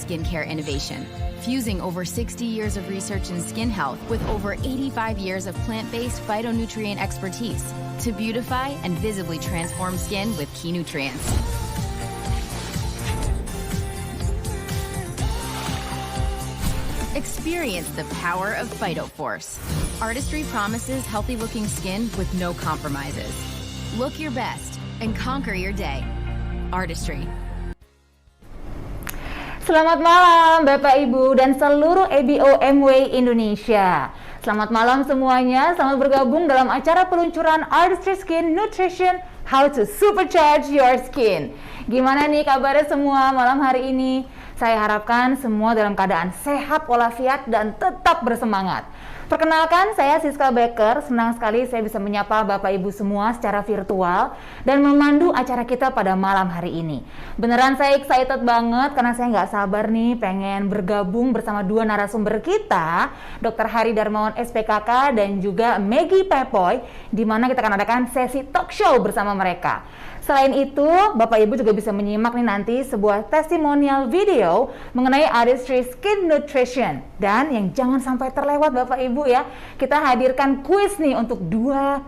skincare innovation, fusing over 60 years of research in skin health with over 85 years of plant-based phytonutrient expertise to beautify and visibly transform skin with key nutrients. Experience the power of PhytoForce. Artistry promises healthy-looking skin with no compromises. Look your best and conquer your day. Artistry. Selamat malam Bapak Ibu dan seluruh ABOMWay Indonesia. Selamat malam semuanya, selamat bergabung dalam acara peluncuran Artistry Skin Nutrition How to Supercharge Your Skin. Gimana nih kabarnya semua malam hari ini? Saya harapkan semua dalam keadaan sehat walafiat dan tetap bersemangat. Perkenalkan, saya Siska Becker. Senang sekali saya bisa menyapa Bapak Ibu semua secara virtual dan memandu acara kita pada malam hari ini. Beneran saya excited banget karena saya nggak sabar nih pengen bergabung bersama dua narasumber kita, Dr. Hari Darmawan SPKK dan juga Maggie Pepoy, di mana kita akan adakan sesi talk show bersama mereka. Selain itu, Bapak Ibu juga bisa menyimak nih nanti sebuah testimonial video mengenai Artistry Skin Nutrition. Dan yang jangan sampai terlewat Bapak Ibu ya, kita hadirkan kuis nih untuk 6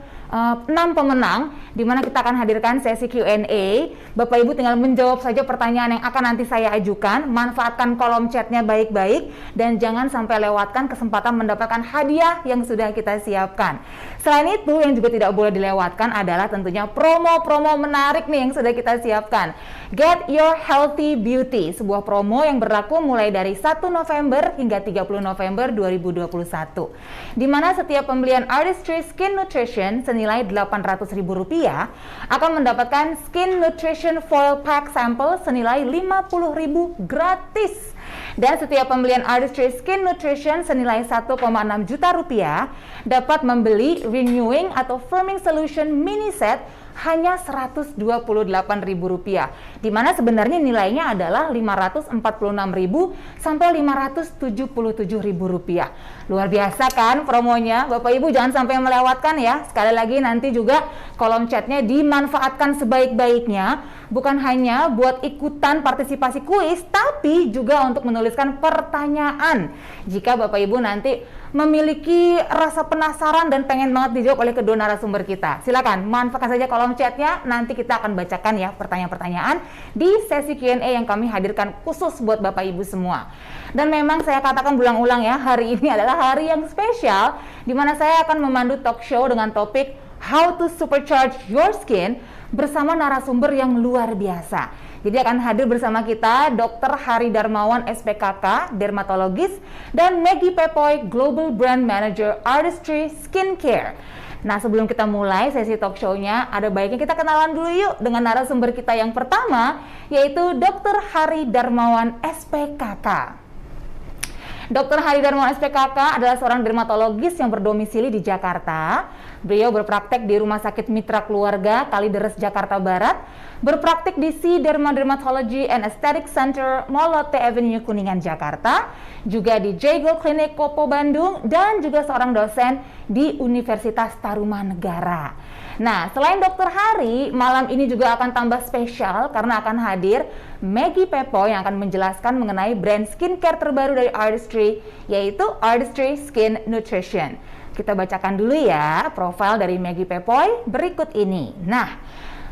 pemenang, di mana kita akan hadirkan sesi Q&A. Bapak Ibu tinggal menjawab saja pertanyaan yang akan nanti saya ajukan, manfaatkan kolom chatnya baik-baik, dan jangan sampai lewatkan kesempatan mendapatkan hadiah yang sudah kita siapkan. Selain itu, yang juga tidak boleh dilewatkan adalah tentunya promo-promo menarik nih yang sudah kita siapkan. Get Your Healthy Beauty, sebuah promo yang berlaku mulai dari 1 November hingga 30 November 2021. Di mana setiap pembelian Artistry Skin Nutrition senilai Rp800.000 akan mendapatkan Skin Nutrition Foil Pack Sample senilai Rp50.000 gratis. Dan setiap pembelian Artistry Skin Nutrition senilai Rp1,6 juta dapat membeli Renewing atau Firming Solution Mini Set hanya Rp128.000, di mana sebenarnya nilainya adalah Rp546.000 sampai Rp577.000. Luar biasa kan promonya, Bapak Ibu jangan sampai melewatkan ya. Sekali lagi nanti juga kolom chatnya dimanfaatkan sebaik-baiknya, bukan hanya buat ikutan partisipasi kuis, tapi juga untuk menuliskan pertanyaan. Jika Bapak Ibu nanti memiliki rasa penasaran dan pengen banget dijawab oleh kedua narasumber kita, silakan manfaatkan saja kolom chatnya. Nanti kita akan bacakan ya pertanyaan-pertanyaan di sesi Q&A yang kami hadirkan khusus buat Bapak Ibu semua. Dan memang saya katakan berulang-ulang ya, hari ini adalah hari yang spesial di mana saya akan memandu talk show dengan topik How to Supercharge Your Skin bersama narasumber yang luar biasa. Jadi akan hadir bersama kita Dr. Hari Darmawan SPKK, dermatologis, dan Maggie Pepoy, Global Brand Manager Artistry Skincare. Nah, sebelum kita mulai sesi talk show-nya, ada baiknya kita kenalan dulu yuk dengan narasumber kita yang pertama, yaitu Dr. Hari Darmawan SPKK. Dr. Hari Darmawan SPKK adalah seorang dermatologis yang berdomisili di Jakarta. Beliau berpraktek di Rumah Sakit Mitra Keluarga Kalideres, Jakarta Barat, berpraktik di Derma Dermatology and Aesthetic Center, Molote Avenue, Kuningan, Jakarta, juga di Jago Clinic Kopo, Bandung, dan juga seorang dosen di Universitas Tarumanegara. Nah, selain Dr. Hari, malam ini juga akan tambah spesial karena akan hadir Maggie Pepoy yang akan menjelaskan mengenai brand skincare terbaru dari Artistry, yaitu Artistry Skin Nutrition. Kita bacakan dulu ya profil dari Maggie Pepoy berikut ini. Nah,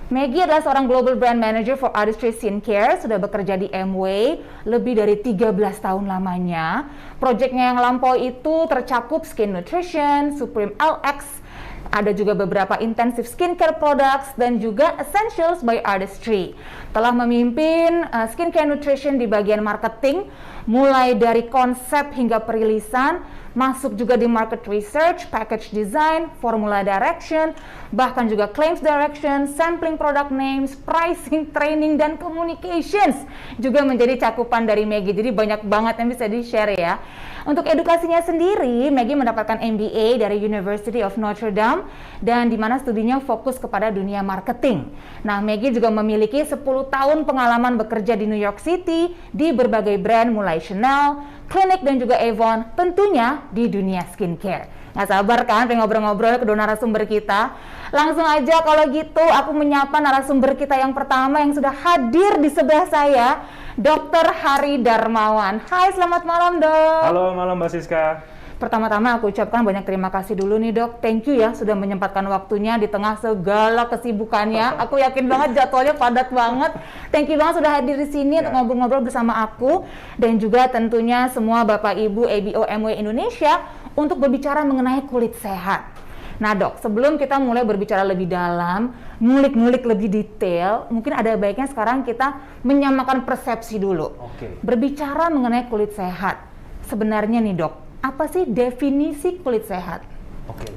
Maggie adalah seorang Global Brand Manager for Artistry Skincare, sudah bekerja di Amway lebih dari 13 tahun lamanya. Proyeknya yang lampau itu tercakup Skin Nutrition, Supreme LX, ada juga beberapa intensive skincare products dan juga Essentials by Artistry. Telah memimpin skincare nutrition di bagian marketing, mulai dari konsep hingga perilisan, masuk juga di market research, package design, formula direction, bahkan juga claims direction, sampling product names, pricing, training, dan communications juga menjadi cakupan dari Maggie. Jadi banyak banget yang bisa di-share ya. Untuk edukasinya sendiri, Maggie mendapatkan MBA dari University of Notre Dame dan di mana studinya fokus kepada dunia marketing. Nah, Maggie juga memiliki 10 tahun pengalaman bekerja di New York City di berbagai brand mulai Chanel, Clinique, dan juga Avon, tentunya di dunia skincare. Nggak sabar kan pengen ngobrol-ngobrol kedua narasumber kita? Langsung aja kalau gitu aku menyapa narasumber kita yang pertama yang sudah hadir di sebelah saya Dr. Hari Darmawan. Hai, selamat malam dok. Halo, malam Mbak Siska. Pertama-tama aku ucapkan banyak terima kasih dulu nih dok. Thank you ya sudah menyempatkan waktunya di tengah segala kesibukannya. Aku yakin banget jadwalnya padat banget. Thank you banget sudah hadir di sini untuk ngobrol-ngobrol bersama aku. Dan juga tentunya semua Bapak Ibu ABO MW Indonesia untuk berbicara mengenai kulit sehat. Nah dok, sebelum kita mulai berbicara lebih dalam, ngulik-ngulik lebih detail, mungkin ada baiknya sekarang kita menyamakan persepsi dulu. Berbicara mengenai kulit sehat, sebenarnya nih dok, apa sih definisi kulit sehat? Oke,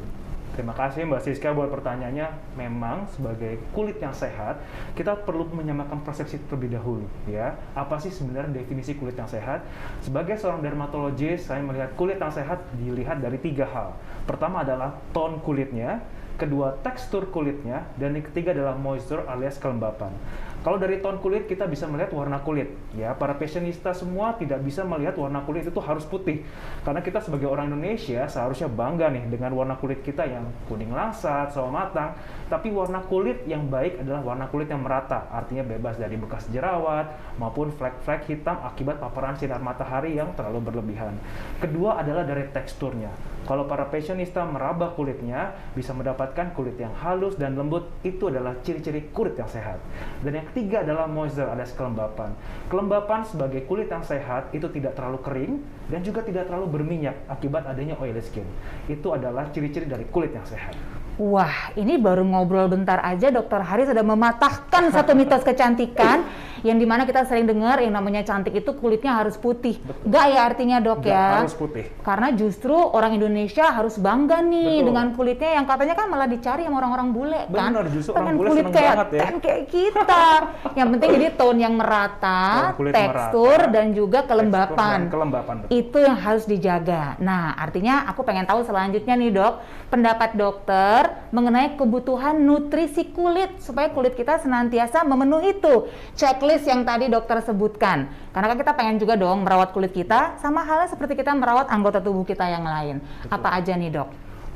terima kasih Mbak Siska buat pertanyaannya. Memang sebagai kulit yang sehat, kita perlu menyamakan persepsi terlebih dahulu, ya. Apa sih sebenarnya definisi kulit yang sehat? Sebagai seorang dermatologis, saya melihat kulit yang sehat dilihat dari 3 hal. Pertama adalah tone kulitnya, kedua tekstur kulitnya, dan yang ketiga adalah moisture alias kelembapan. Kalau dari tone kulit kita bisa melihat warna kulit, ya. Para fashionista semua tidak bisa melihat warna kulit itu harus putih, karena kita sebagai orang Indonesia seharusnya bangga nih dengan warna kulit kita yang kuning langsat, sawo matang. Tapi warna kulit yang baik adalah warna kulit yang merata, artinya bebas dari bekas jerawat maupun flek-flek hitam akibat paparan sinar matahari yang terlalu berlebihan. Kedua adalah dari teksturnya. Kalau para fashionista meraba kulitnya, bisa mendapatkan kulit yang halus dan lembut, itu adalah ciri-ciri kulit yang sehat. Dan yang ketiga adalah moisture alias kelembapan. Kelembapan sebagai kulit yang sehat itu tidak terlalu kering dan juga tidak terlalu berminyak akibat adanya oily skin. Itu adalah ciri-ciri dari kulit yang sehat. Wah, ini baru ngobrol bentar aja Dr. Hari sudah mematahkan satu mitos kecantikan yang dimana kita sering dengar yang namanya cantik itu kulitnya harus putih. Enggak ya artinya dok ya? Harus putih. Karena justru orang Indonesia harus bangga nih dengan kulitnya yang katanya kan malah dicari sama orang-orang bule kan. Benar, justru pengen orang bule kulit seneng kayak banget ya. kayak kita. Yang penting jadi tone yang merata, tekstur merata, dan juga kelembapan. Itu yang harus dijaga. Nah, artinya aku pengen tahu selanjutnya nih dok, pendapat dokter mengenai kebutuhan nutrisi kulit supaya kulit kita senantiasa memenuhi itu checklist yang tadi dokter sebutkan. Karena kan kita pengen juga dong merawat kulit kita sama halnya seperti kita merawat anggota tubuh kita yang lain. Betul. Apa aja nih dok?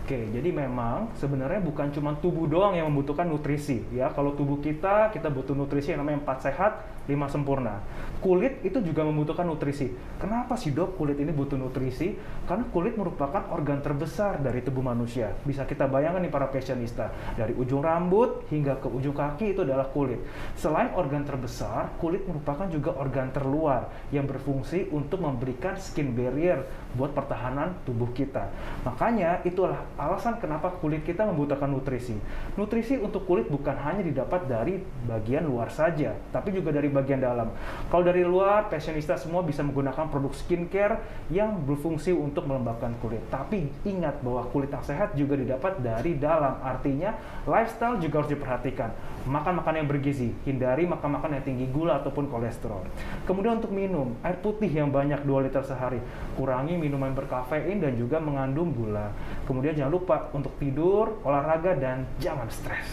Oke, jadi memang sebenarnya bukan cuma tubuh doang yang membutuhkan nutrisi, ya. Kalau tubuh kita butuh nutrisi yang namanya 4 sehat, 5 sempurna. Kulit itu juga membutuhkan nutrisi. Kenapa sih dok kulit ini butuh nutrisi? Karena kulit merupakan organ terbesar dari tubuh manusia. Bisa kita bayangkan nih para fashionista, dari ujung rambut hingga ke ujung kaki itu adalah kulit. Selain organ terbesar, kulit merupakan juga organ terluar yang berfungsi untuk memberikan skin barrier buat pertahanan tubuh kita. Makanya itulah alasan kenapa kulit kita membutuhkan nutrisi. Nutrisi untuk kulit bukan hanya didapat dari bagian luar saja, tapi juga dari bagian dalam. Kalau dari luar, fashionista semua bisa menggunakan produk skincare yang berfungsi untuk melembabkan kulit. Tapi ingat bahwa kulit yang sehat juga didapat dari dalam. Artinya, lifestyle juga harus diperhatikan. Makan makanan yang bergizi, hindari makan makanan yang tinggi gula ataupun kolesterol. Kemudian untuk minum, air putih yang banyak 2 liter sehari. Kurangi minuman berkafein dan juga mengandung gula. Kemudian jangan lupa untuk tidur, olahraga, dan jangan stres.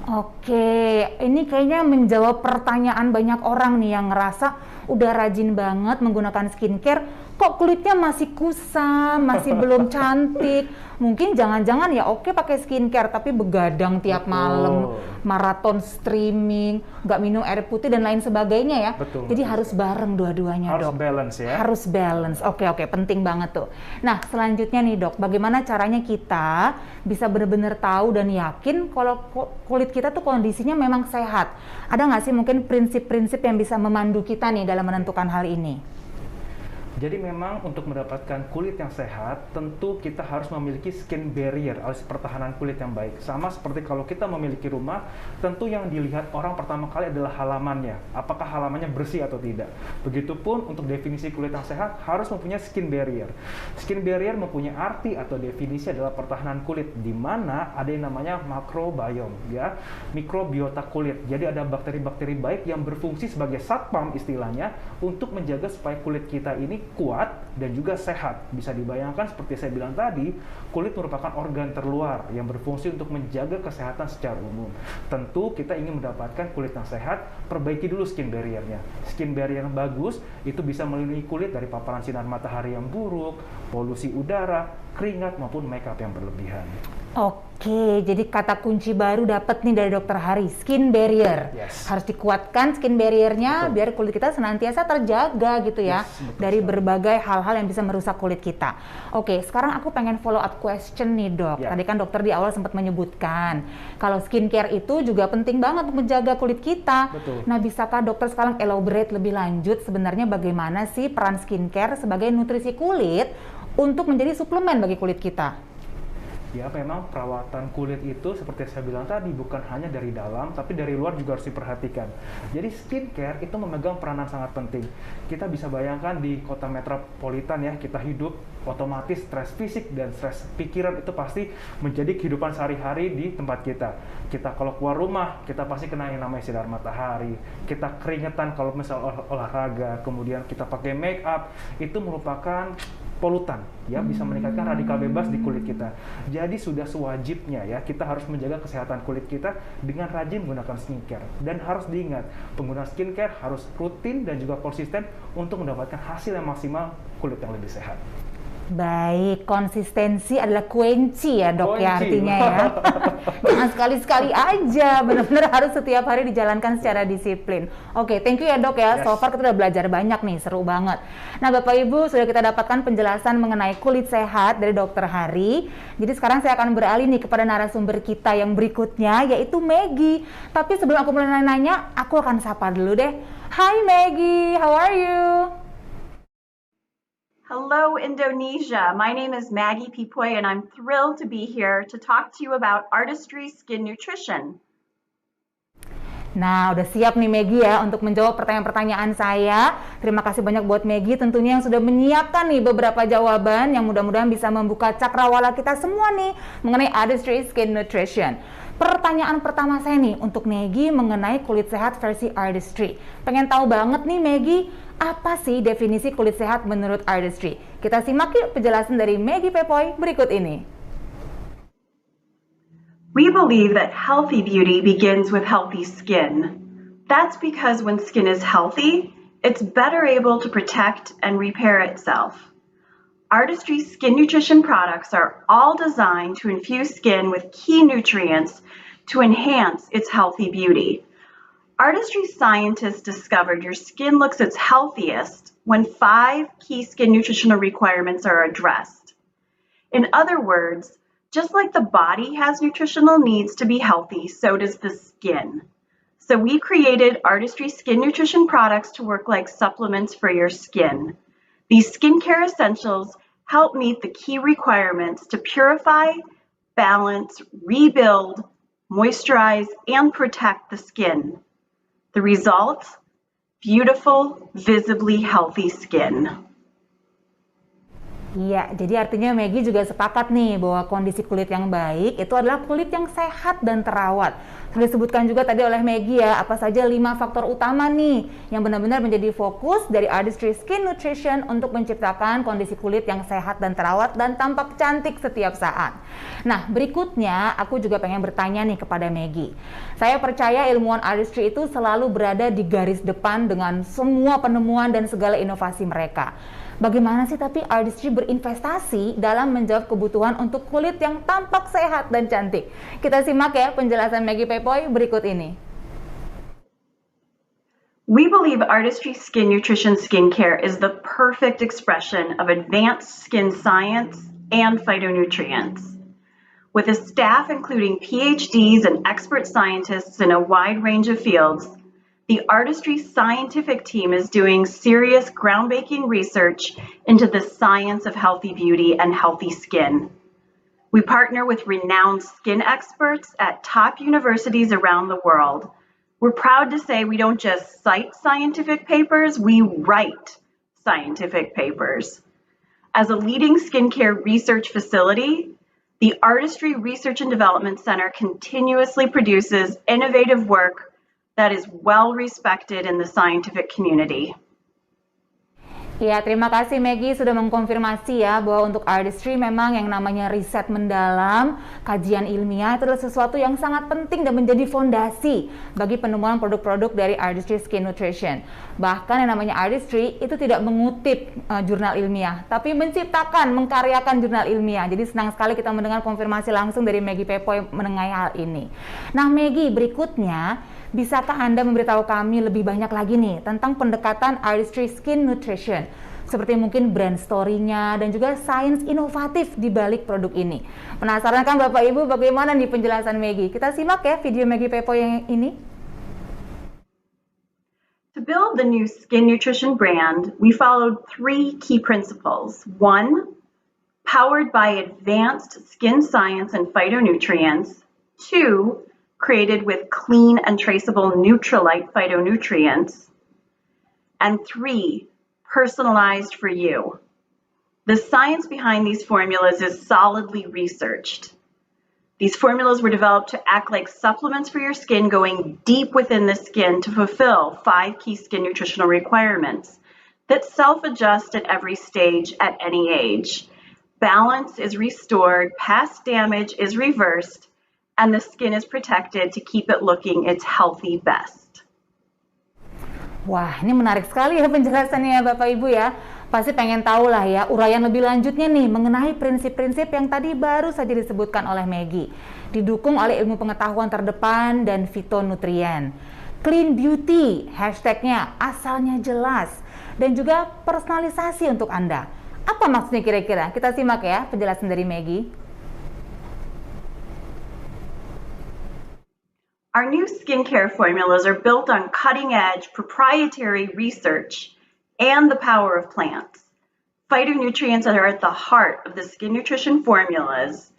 Oke, ini kayaknya menjawab pertanyaan banyak orang nih yang ngerasa udah rajin banget menggunakan skincare, kok kulitnya masih kusam, masih belum cantik. Mungkin jangan-jangan ya oke pakai skincare tapi begadang tiap malam, maraton streaming, nggak minum air putih dan lain sebagainya ya. Jadi harus bareng dua-duanya dok. Harus balance ya. Harus balance. Oke, penting banget tuh. Nah selanjutnya nih dok, bagaimana caranya kita bisa benar-benar tahu dan yakin kalau kulit kita tuh kondisinya memang sehat? Ada nggak sih mungkin prinsip-prinsip yang bisa memandu kita nih dalam menentukan hal ini? Jadi memang untuk mendapatkan kulit yang sehat, tentu kita harus memiliki skin barrier alias pertahanan kulit yang baik. Sama seperti kalau kita memiliki rumah, tentu yang dilihat orang pertama kali adalah halamannya. Apakah halamannya bersih atau tidak. Begitupun untuk definisi kulit yang sehat harus mempunyai skin barrier. Skin barrier mempunyai arti atau definisi adalah pertahanan kulit, di mana ada yang namanya microbiome, ya, mikrobiota kulit. Jadi ada bakteri-bakteri baik yang berfungsi sebagai satpam istilahnya untuk menjaga supaya kulit kita ini kuat dan juga sehat. Bisa dibayangkan seperti saya bilang tadi, kulit merupakan organ terluar yang berfungsi untuk menjaga kesehatan secara umum. Tentu kita ingin mendapatkan kulit yang sehat, perbaiki dulu skin barrier-nya. Skin barrier yang bagus itu bisa melindungi kulit dari paparan sinar matahari yang buruk, polusi udara, keringat maupun makeup yang berlebihan. Oke, jadi kata kunci baru dapat nih dari Dokter Hari, skin barrier. Yes. Harus dikuatkan skin barriernya Betul. biar kulit kita senantiasa terjaga gitu ya, Yes, betul dari sekali. berbagai hal-hal yang bisa merusak kulit kita. Oke, sekarang aku pengen follow up question nih dok. Ya. Tadi kan dokter di awal sempat menyebutkan kalau skincare itu juga penting banget untuk menjaga kulit kita. Betul. Nah, bisakah dokter sekarang elaborate lebih lanjut sebenarnya bagaimana sih peran skincare sebagai nutrisi kulit untuk menjadi suplemen bagi kulit kita? Ya, memang perawatan kulit itu seperti saya bilang tadi bukan hanya dari dalam, tapi dari luar juga harus diperhatikan. Jadi skincare itu memegang peranan sangat penting. Kita bisa bayangkan di kota metropolitan ya, kita hidup otomatis stres fisik dan stres pikiran itu pasti menjadi kehidupan sehari-hari di tempat kita. Kita kalau keluar rumah, kita pasti kena yang namanya sinar matahari. Kita keringetan kalau misal olahraga, kemudian kita pakai make up, itu merupakan polutan ya, bisa meningkatkan radikal bebas di kulit kita. Jadi sudah sewajibnya ya kita harus menjaga kesehatan kulit kita dengan rajin menggunakan skincare. Dan harus diingat, penggunaan skincare harus rutin dan juga konsisten untuk mendapatkan hasil yang maksimal, kulit yang lebih sehat. Baik, konsistensi adalah kunci ya dok ya Kunci. artinya ya. Jangan sekali-sekali aja, benar-benar harus setiap hari dijalankan secara disiplin. Oke, thank you ya dok ya. Yes. So far kita udah belajar banyak nih, seru banget. Nah Bapak Ibu sudah kita dapatkan penjelasan mengenai kulit sehat dari Dokter Hari. Jadi sekarang saya akan beralih nih kepada narasumber kita yang berikutnya yaitu Maggie. Tapi sebelum aku mulai nanya, aku akan sapa dulu deh. Hi Maggie, how are you? Hello, Indonesia. My name is Maggie Pipoy, and I'm thrilled to be here to talk to you about Artistry Skin Nutrition. Nah, udah siap nih Maggie ya untuk menjawab pertanyaan-pertanyaan saya. Terima kasih banyak buat Maggie tentunya yang sudah menyiapkan nih beberapa jawaban yang mudah-mudahan bisa membuka cakrawala kita semua nih mengenai Artistry Skin Nutrition. Pertanyaan pertama saya nih untuk Maggie mengenai kulit sehat versi Artistry. Pengen tahu banget nih Maggie, apa sih definisi kulit sehat menurut Artistry? Kita simak yuk penjelasan dari Maggie Pipoy berikut ini. We believe that healthy beauty begins with healthy skin. That's because when skin is healthy, it's better able to protect and repair itself. Artistry Skin Nutrition products are all designed to infuse skin with key nutrients to enhance its healthy beauty. Artistry scientists discovered your skin looks its healthiest when 5 key skin nutritional requirements are addressed. In other words, just like the body has nutritional needs to be healthy, so does the skin. So we created Artistry Skin Nutrition products to work like supplements for your skin. These skincare essentials help meet the key requirements to purify, balance, rebuild, moisturize, and protect the skin. The result? Beautiful, visibly healthy skin. Iya, jadi artinya Maggie juga sepakat nih bahwa kondisi kulit yang baik itu adalah kulit yang sehat dan terawat. Sudah disebutkan juga tadi oleh Maggie ya, apa saja 5 faktor utama nih yang benar-benar menjadi fokus dari Artistry Skin Nutrition untuk menciptakan kondisi kulit yang sehat dan terawat dan tampak cantik setiap saat. Nah, berikutnya aku juga pengen bertanya nih kepada Maggie. Saya percaya ilmuwan Artistry itu selalu berada di garis depan dengan semua penemuan dan segala inovasi mereka. Bagaimana sih tapi Artistry berinvestasi dalam menjawab kebutuhan untuk kulit yang tampak sehat dan cantik? Kita simak ya penjelasan Maggie Pipoy berikut ini. We believe Artistry Skin Nutrition Skincare is the perfect expression of advanced skin science and phytonutrients. With a staff including PhDs and expert scientists in a wide range of fields, the Artistry scientific team is doing serious groundbreaking research into the science of healthy beauty and healthy skin. We partner with renowned skin experts at top universities around the world. We're proud to say we don't just cite scientific papers, we write scientific papers. As a leading skincare research facility, the Artistry Research and Development Center continuously produces innovative work that is well respected in the scientific community. Ya, terima kasih Maggie sudah mengkonfirmasi ya bahwa untuk Artistry memang yang namanya riset mendalam, kajian ilmiah itu adalah sesuatu yang sangat penting dan menjadi fondasi bagi penemuan produk-produk dari Artistry Skin Nutrition. Bahkan yang namanya Artistry itu tidak mengutip jurnal ilmiah, tapi menciptakan, mengkaryakan jurnal ilmiah. Jadi senang sekali kita mendengar konfirmasi langsung dari Maggie Pepoy mengenai hal ini. Nah Maggie, berikutnya bisakah Anda memberitahu kami lebih banyak lagi nih tentang pendekatan Artistry Skin Nutrition? Seperti mungkin brand story-nya dan juga sains inovatif di balik produk ini. Penasaran kan Bapak Ibu bagaimana nih penjelasan Maggie? Kita simak ya video Maggie Pepoy yang ini. To build the new skin nutrition brand, we followed 3 key principles. 1, powered by advanced skin science and phytonutrients. 2, created with clean and traceable Nutrilite phytonutrients. And 3, personalized for you. The science behind these formulas is solidly researched. These formulas were developed to act like supplements for your skin, going deep within the skin to fulfill 5 key skin nutritional requirements that self-adjust at every stage at any age. Balance is restored, past damage is reversed, and the skin is protected to keep it looking its healthy best. Wah, ini menarik sekali ya penjelasannya ya Bapak Ibu ya. Pasti pengen tahu lah ya uraian lebih lanjutnya nih mengenai prinsip-prinsip yang tadi baru saja disebutkan oleh Maggie. Didukung oleh ilmu pengetahuan terdepan dan fitonutrien. Clean beauty, hashtagnya asalnya jelas. Dan juga personalisasi untuk Anda. Apa maksudnya kira-kira? Kita simak ya penjelasan dari Maggie. Our new skincare formulas are built on cutting-edge proprietary research and the power of plants. Phytonutrients are at the heart of the skin nutrition formulas.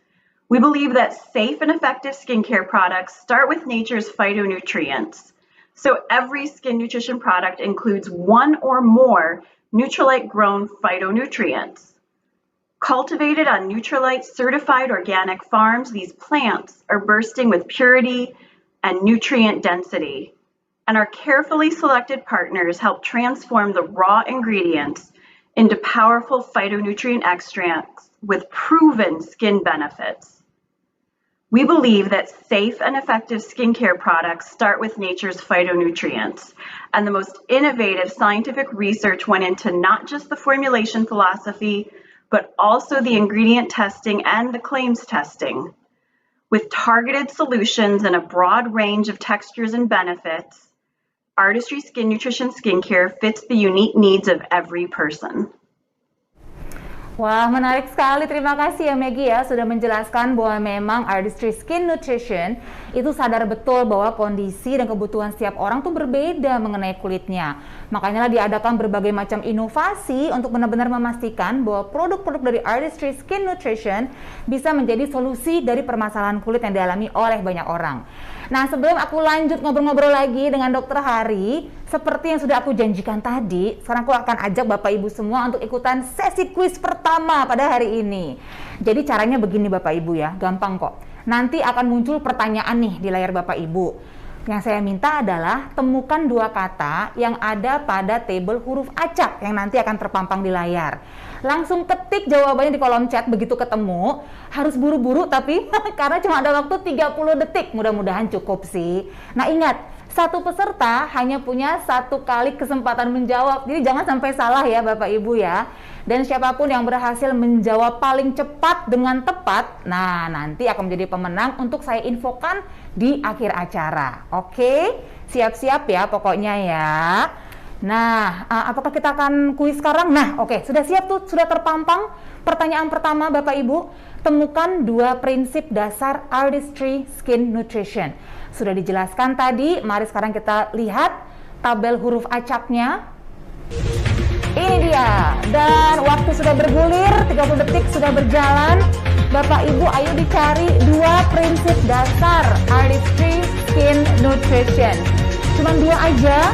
We believe that safe and effective skincare products start with nature's phytonutrients. So every skin nutrition product includes 1 or more Nutrilite-grown phytonutrients. Cultivated on Nutrilite-certified organic farms, these plants are bursting with purity and nutrient density, and our carefully selected partners help transform the raw ingredients into powerful phytonutrient extracts with proven skin benefits. We believe that safe and effective skincare products start with nature's phytonutrients, and the most innovative scientific research went into not just the formulation philosophy, but also the ingredient testing and the claims testing. With targeted solutions and a broad range of textures and benefits, Artistry Skin Nutrition Skincare fits the unique needs of every person. Wah, menarik sekali. Terima kasih ya Maggie ya sudah menjelaskan bahwa memang Artistry Skin Nutrition itu sadar betul bahwa kondisi dan kebutuhan setiap orang tuh berbeda mengenai kulitnya. Makanya lah diadakan berbagai macam inovasi untuk benar-benar memastikan bahwa produk-produk dari Artistry Skin Nutrition bisa menjadi solusi dari permasalahan kulit yang dialami oleh banyak orang. Nah, sebelum aku lanjut ngobrol-ngobrol lagi dengan Dr. Hari, seperti yang sudah aku janjikan tadi, sekarang aku akan ajak Bapak Ibu semua untuk ikutan sesi kuis pertama pada hari ini. Jadi caranya begini Bapak Ibu ya, gampang kok. Nanti akan muncul pertanyaan nih di layar Bapak Ibu. Yang saya minta adalah temukan 2 kata yang ada pada tabel huruf acak yang nanti akan terpampang di layar. Langsung ketik jawabannya di kolom chat begitu ketemu. Harus buru-buru tapi karena cuma ada waktu 30 detik. Mudah-mudahan cukup sih. Nah ingat, satu peserta hanya punya 1 kali kesempatan menjawab. Jadi jangan sampai salah ya Bapak Ibu ya. Dan siapapun yang berhasil menjawab paling cepat dengan tepat, nah nanti akan menjadi pemenang untuk saya infokan di akhir acara. Oke? Siap-siap ya pokoknya ya. Nah, apakah kita akan kuis sekarang? Nah, oke, sudah siap tuh, sudah terpampang. Pertanyaan pertama Bapak Ibu, temukan 2 prinsip dasar Artistry Skin Nutrition. Sudah dijelaskan tadi, mari sekarang kita lihat tabel huruf acaknya. Ini dia, dan waktu sudah bergulir, 30 detik sudah berjalan. Bapak Ibu ayo dicari 2 prinsip dasar Artistry Skin Nutrition. Cuma 2 aja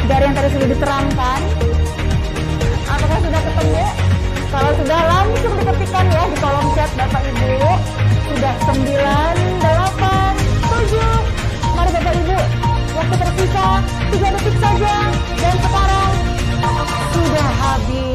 dari yang tadi sudah diterangkan. Apakah sudah ketemu? Kalau sudah langsung diketikkan ya di kolom chat Bapak Ibu. Sudah 9, 8, 7. Mari Bapak Ibu, waktu tersisa 3 detik saja. Dan sekarang sudah habis.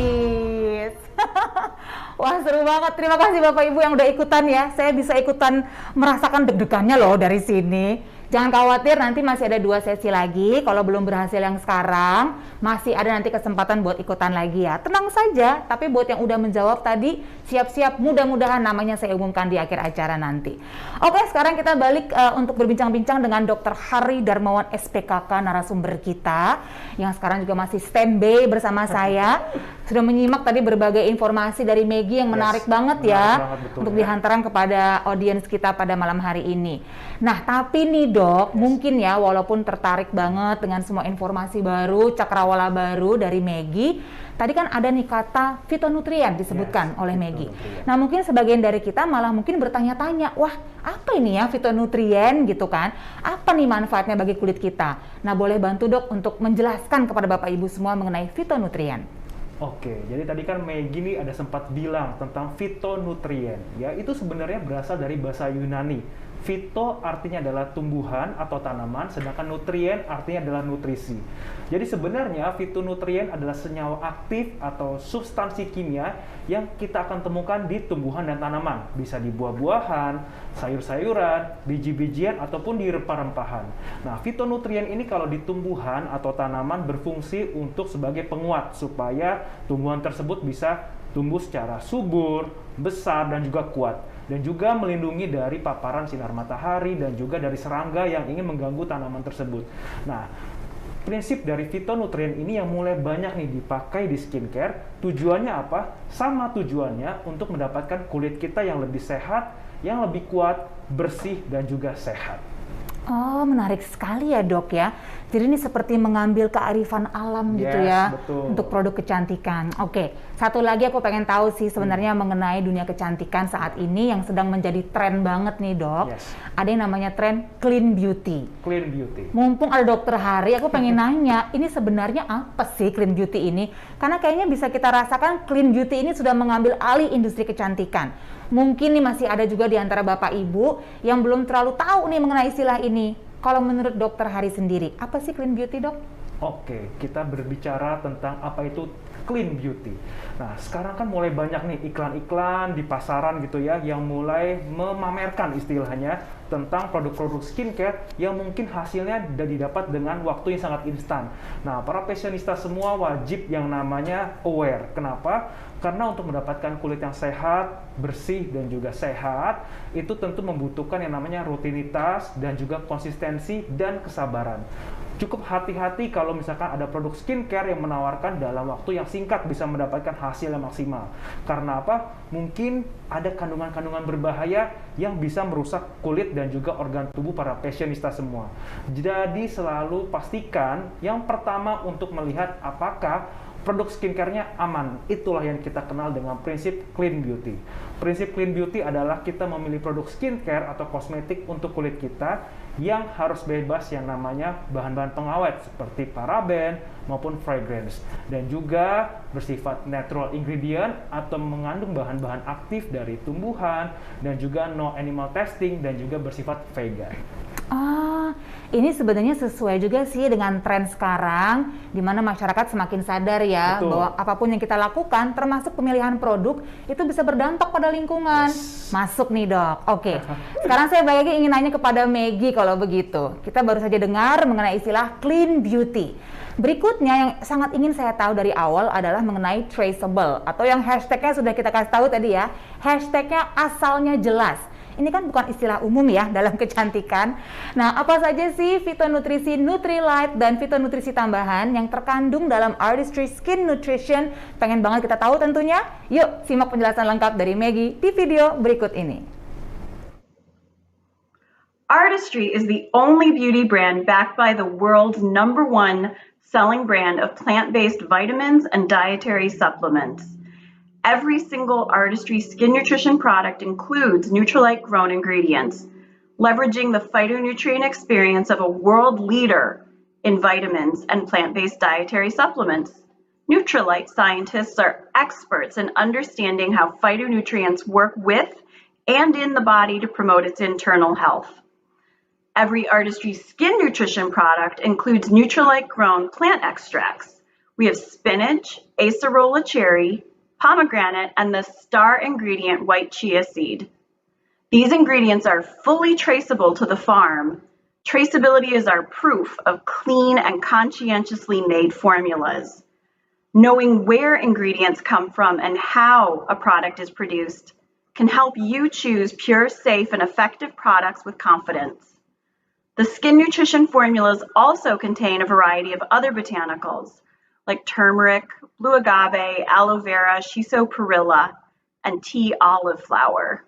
Wah, seru banget. Terima kasih Bapak Ibu yang udah ikutan ya. Saya bisa ikutan merasakan deg-degannya loh dari sini. Jangan khawatir, nanti masih ada 2 sesi lagi. Kalau belum berhasil yang sekarang, masih ada nanti kesempatan buat ikutan lagi ya. Tenang saja, tapi buat yang udah menjawab tadi, siap-siap, mudah-mudahan namanya saya umumkan di akhir acara nanti. Oke, sekarang kita balik untuk berbincang-bincang dengan Dr. Hari Darmawan SPKK, narasumber kita, yang sekarang juga masih standby bersama saya. Sudah menyimak tadi berbagai informasi dari Maggie yang menarik banget ya, untuk dihantarkan kepada audiens kita pada malam hari ini. Nah, tapi nih Dok, mungkin ya walaupun tertarik banget dengan semua informasi baru, cakrawala baru dari Maggie, tadi kan ada nih kata fitonutrien disebutkan oleh Maggie. Nah, mungkin sebagian dari kita malah mungkin bertanya-tanya, wah apa ini ya fitonutrien gitu kan? Apa nih manfaatnya bagi kulit kita? Nah, boleh bantu Dok untuk menjelaskan kepada Bapak Ibu semua mengenai fitonutrien. Oke, jadi tadi kan Maggie nih ada sempat bilang tentang fitonutrien. Ya, itu sebenarnya berasal dari bahasa Yunani. Fito artinya adalah tumbuhan atau tanaman, sedangkan nutrien artinya adalah nutrisi. Jadi sebenarnya fitonutrien adalah senyawa aktif atau substansi kimia yang kita akan temukan di tumbuhan dan tanaman. Bisa di buah-buahan, sayur-sayuran, biji-bijian, ataupun di rempah-rempahan. Nah, fitonutrien ini kalau di tumbuhan atau tanaman berfungsi untuk sebagai penguat supaya tumbuhan tersebut bisa tumbuh secara subur, besar, dan juga kuat. Dan juga melindungi dari paparan sinar matahari dan juga dari serangga yang ingin mengganggu tanaman tersebut. Nah, prinsip dari fitonutrien ini yang mulai banyak nih dipakai di skincare. Tujuannya apa? Sama tujuannya untuk mendapatkan kulit kita yang lebih sehat, yang lebih kuat, bersih, dan juga sehat. Oh, menarik sekali ya Dok ya. Jadi ini seperti mengambil kearifan alam gitu ya, betul. Untuk produk kecantikan. Oke, satu lagi aku pengen tahu sih sebenarnya mengenai dunia kecantikan saat ini yang sedang menjadi tren banget nih Dok. Ada yang namanya tren clean beauty. Clean beauty. Mumpung ada Dokter Hari, aku pengen nanya, ini sebenarnya apa sih clean beauty ini? Karena kayaknya bisa kita rasakan clean beauty ini sudah mengambil alih industri kecantikan. Mungkin nih masih ada juga di antara Bapak Ibu yang belum terlalu tahu nih mengenai istilah ini. Kalau menurut Dokter Hari sendiri, apa sih clean beauty, Dok? Oke, kita berbicara tentang apa itu clean beauty. Nah, sekarang kan mulai banyak nih iklan-iklan di pasaran gitu ya, yang mulai memamerkan istilahnya tentang produk-produk skincare yang mungkin hasilnya didapat dengan waktu yang sangat instan. Nah, para fashionista semua wajib yang namanya aware. Kenapa? Karena untuk mendapatkan kulit yang sehat, bersih, dan juga sehat, itu tentu membutuhkan yang namanya rutinitas dan juga konsistensi dan kesabaran. Cukup hati-hati kalau misalkan ada produk skincare yang menawarkan dalam waktu yang singkat bisa mendapatkan hasil yang maksimal. Karena apa? Mungkin ada kandungan-kandungan berbahaya yang bisa merusak kulit dan juga organ tubuh para fashionista semua. Jadi selalu pastikan yang pertama untuk melihat apakah produk skincare-nya aman. Itulah yang kita kenal dengan prinsip clean beauty. Prinsip clean beauty adalah kita memilih produk skincare atau kosmetik untuk kulit kita yang harus bebas yang namanya bahan-bahan pengawet seperti paraben maupun fragrance, dan juga bersifat natural ingredient atau mengandung bahan-bahan aktif dari tumbuhan, dan juga no animal testing, dan juga bersifat vegan. Ini sebenarnya sesuai juga sih dengan tren sekarang, di mana masyarakat semakin sadar ya, bahwa apapun yang kita lakukan, termasuk pemilihan produk, itu bisa berdampak pada lingkungan. Masuk nih Dok. Oke, sekarang saya lagi ingin nanya kepada Maggie kalau begitu. Kita baru saja dengar mengenai istilah clean beauty. Berikutnya yang sangat ingin saya tahu dari awal adalah mengenai traceable, atau yang hashtagnya sudah kita kasih tahu tadi ya, hashtagnya asalnya jelas. Ini kan bukan istilah umum ya dalam kecantikan. Nah, apa saja sih fitonutrisi Nutrilite dan fitonutrisi tambahan yang terkandung dalam Artistry Skin Nutrition? Pengen banget kita tahu tentunya. Yuk, simak penjelasan lengkap dari Maggie di video berikut ini. Artistry is the only beauty brand backed by the world's #1 selling brand of plant-based vitamins and dietary supplements. Every single Artistry skin nutrition product includes Nutrilite-grown ingredients, leveraging the phytonutrient experience of a world leader in vitamins and plant-based dietary supplements. Nutrilite scientists are experts in understanding how phytonutrients work with and in the body to promote its internal health. Every Artistry skin nutrition product includes Nutrilite-grown plant extracts. We have spinach, acerola cherry, pomegranate, and the star ingredient white chia seed. These ingredients are fully traceable to the farm. Traceability is our proof of clean and conscientiously made formulas. Knowing where ingredients come from and how a product is produced can help you choose pure, safe, and effective products with confidence. The skin nutrition formulas also contain a variety of other botanicals like turmeric, blue agave, aloe vera, shiso perilla, and tea olive flower.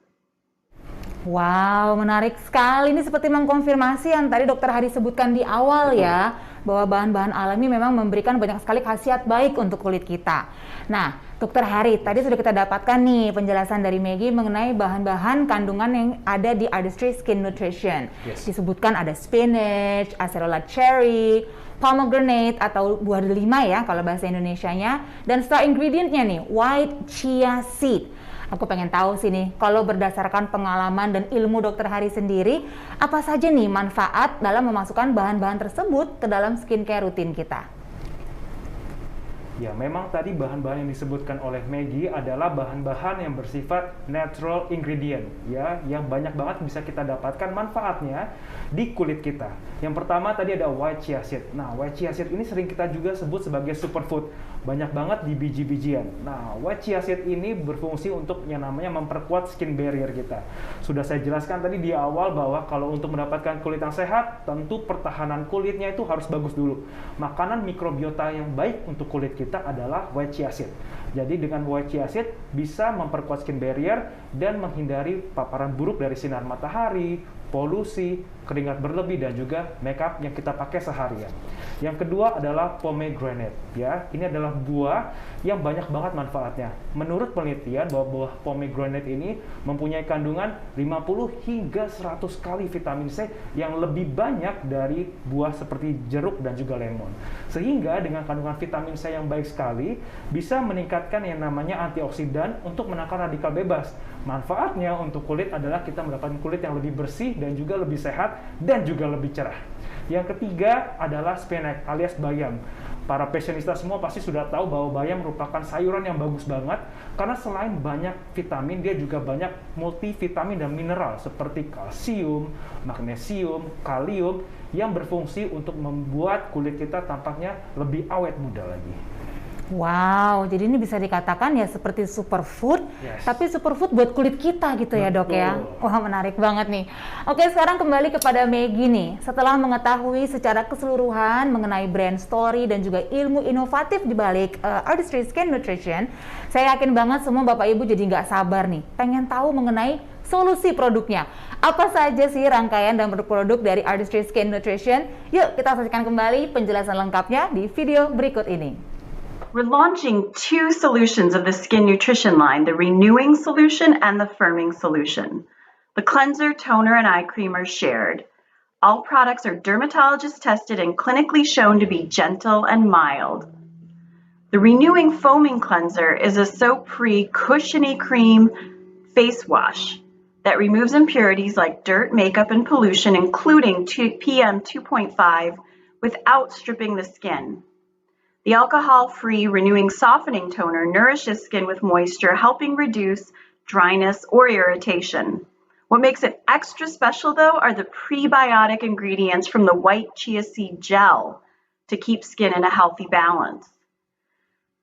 Wow, menarik sekali. Ini seperti mengkonfirmasi yang tadi Dokter Hari sebutkan di awal ya, bahwa bahan-bahan alami memang memberikan banyak sekali khasiat baik untuk kulit kita. Nah, Dokter Hari, tadi sudah kita dapatkan nih penjelasan dari Maggie mengenai bahan-bahan kandungan yang ada di Artistry Skin Nutrition. Yes. Disebutkan ada spinach, acerola cherry, pomegranate atau buah delima ya kalau bahasa Indonesianya, dan star ingredientnya nih, white chia seed. Aku pengen tahu sih nih, kalau berdasarkan pengalaman dan ilmu Dokter Hari sendiri, apa saja nih manfaat dalam memasukkan bahan-bahan tersebut ke dalam skincare rutin kita? Ya, memang tadi bahan-bahan yang disebutkan oleh Maggie adalah bahan-bahan yang bersifat natural ingredient, ya, yang banyak banget bisa kita dapatkan manfaatnya di kulit kita. Yang pertama tadi ada white chia seed. Nah, white chia seed ini sering kita juga sebut sebagai superfood. Banyak banget di biji-bijian. Nah, white chia seed ini berfungsi untuk yang namanya memperkuat skin barrier kita. Sudah saya jelaskan tadi di awal bahwa kalau untuk mendapatkan kulit yang sehat, tentu pertahanan kulitnya itu harus bagus dulu. Makanan mikrobiota yang baik untuk kulit kita adalah white chia seed. Jadi dengan white chia seed bisa memperkuat skin barrier dan menghindari paparan buruk dari sinar matahari, polusi, keringat berlebih, dan juga makeup yang kita pakai seharian. Yang kedua adalah pomegranate, ya. Ini adalah buah yang banyak banget manfaatnya. Menurut penelitian bahwa buah pomegranate ini mempunyai kandungan 50 hingga 100 kali vitamin C yang lebih banyak dari buah seperti jeruk dan juga lemon. Sehingga dengan kandungan vitamin C yang baik sekali bisa meningkatkan yang namanya antioksidan untuk menekan radikal bebas. Manfaatnya untuk kulit adalah kita mendapatkan kulit yang lebih bersih dan juga lebih sehat dan juga lebih cerah. Yang ketiga adalah spinach alias bayam. Para fashionista semua pasti sudah tahu bahwa bayam merupakan sayuran yang bagus banget karena selain banyak vitamin, dia juga banyak multivitamin dan mineral seperti kalsium, magnesium, kalium yang berfungsi untuk membuat kulit kita tampaknya lebih awet muda lagi. Wow, jadi ini bisa dikatakan ya seperti superfood, Yes. tapi superfood buat kulit kita gitu ya dok ya. Betul. Wah menarik banget nih. Oke, sekarang kembali kepada Maggie nih. Setelah mengetahui secara keseluruhan mengenai brand story dan juga ilmu inovatif di balik Artistry Skin Nutrition, saya yakin banget semua Bapak Ibu jadi nggak sabar nih, pengen tahu mengenai solusi produknya. Apa saja sih rangkaian dan produk dari Artistry Skin Nutrition? Yuk kita saksikan kembali penjelasan lengkapnya di video berikut ini. We're launching 2 solutions of the skin nutrition line, the renewing solution and the firming solution. The cleanser, toner, and eye cream are shared. All products are dermatologist tested and clinically shown to be gentle and mild. The renewing foaming cleanser is a soap-free, cushiony cream face wash that removes impurities like dirt, makeup, and pollution, including PM 2.5, without stripping the skin. The alcohol-free renewing softening toner nourishes skin with moisture, helping reduce dryness or irritation. What makes it extra special, though, are the prebiotic ingredients from the white chia seed gel to keep skin in a healthy balance.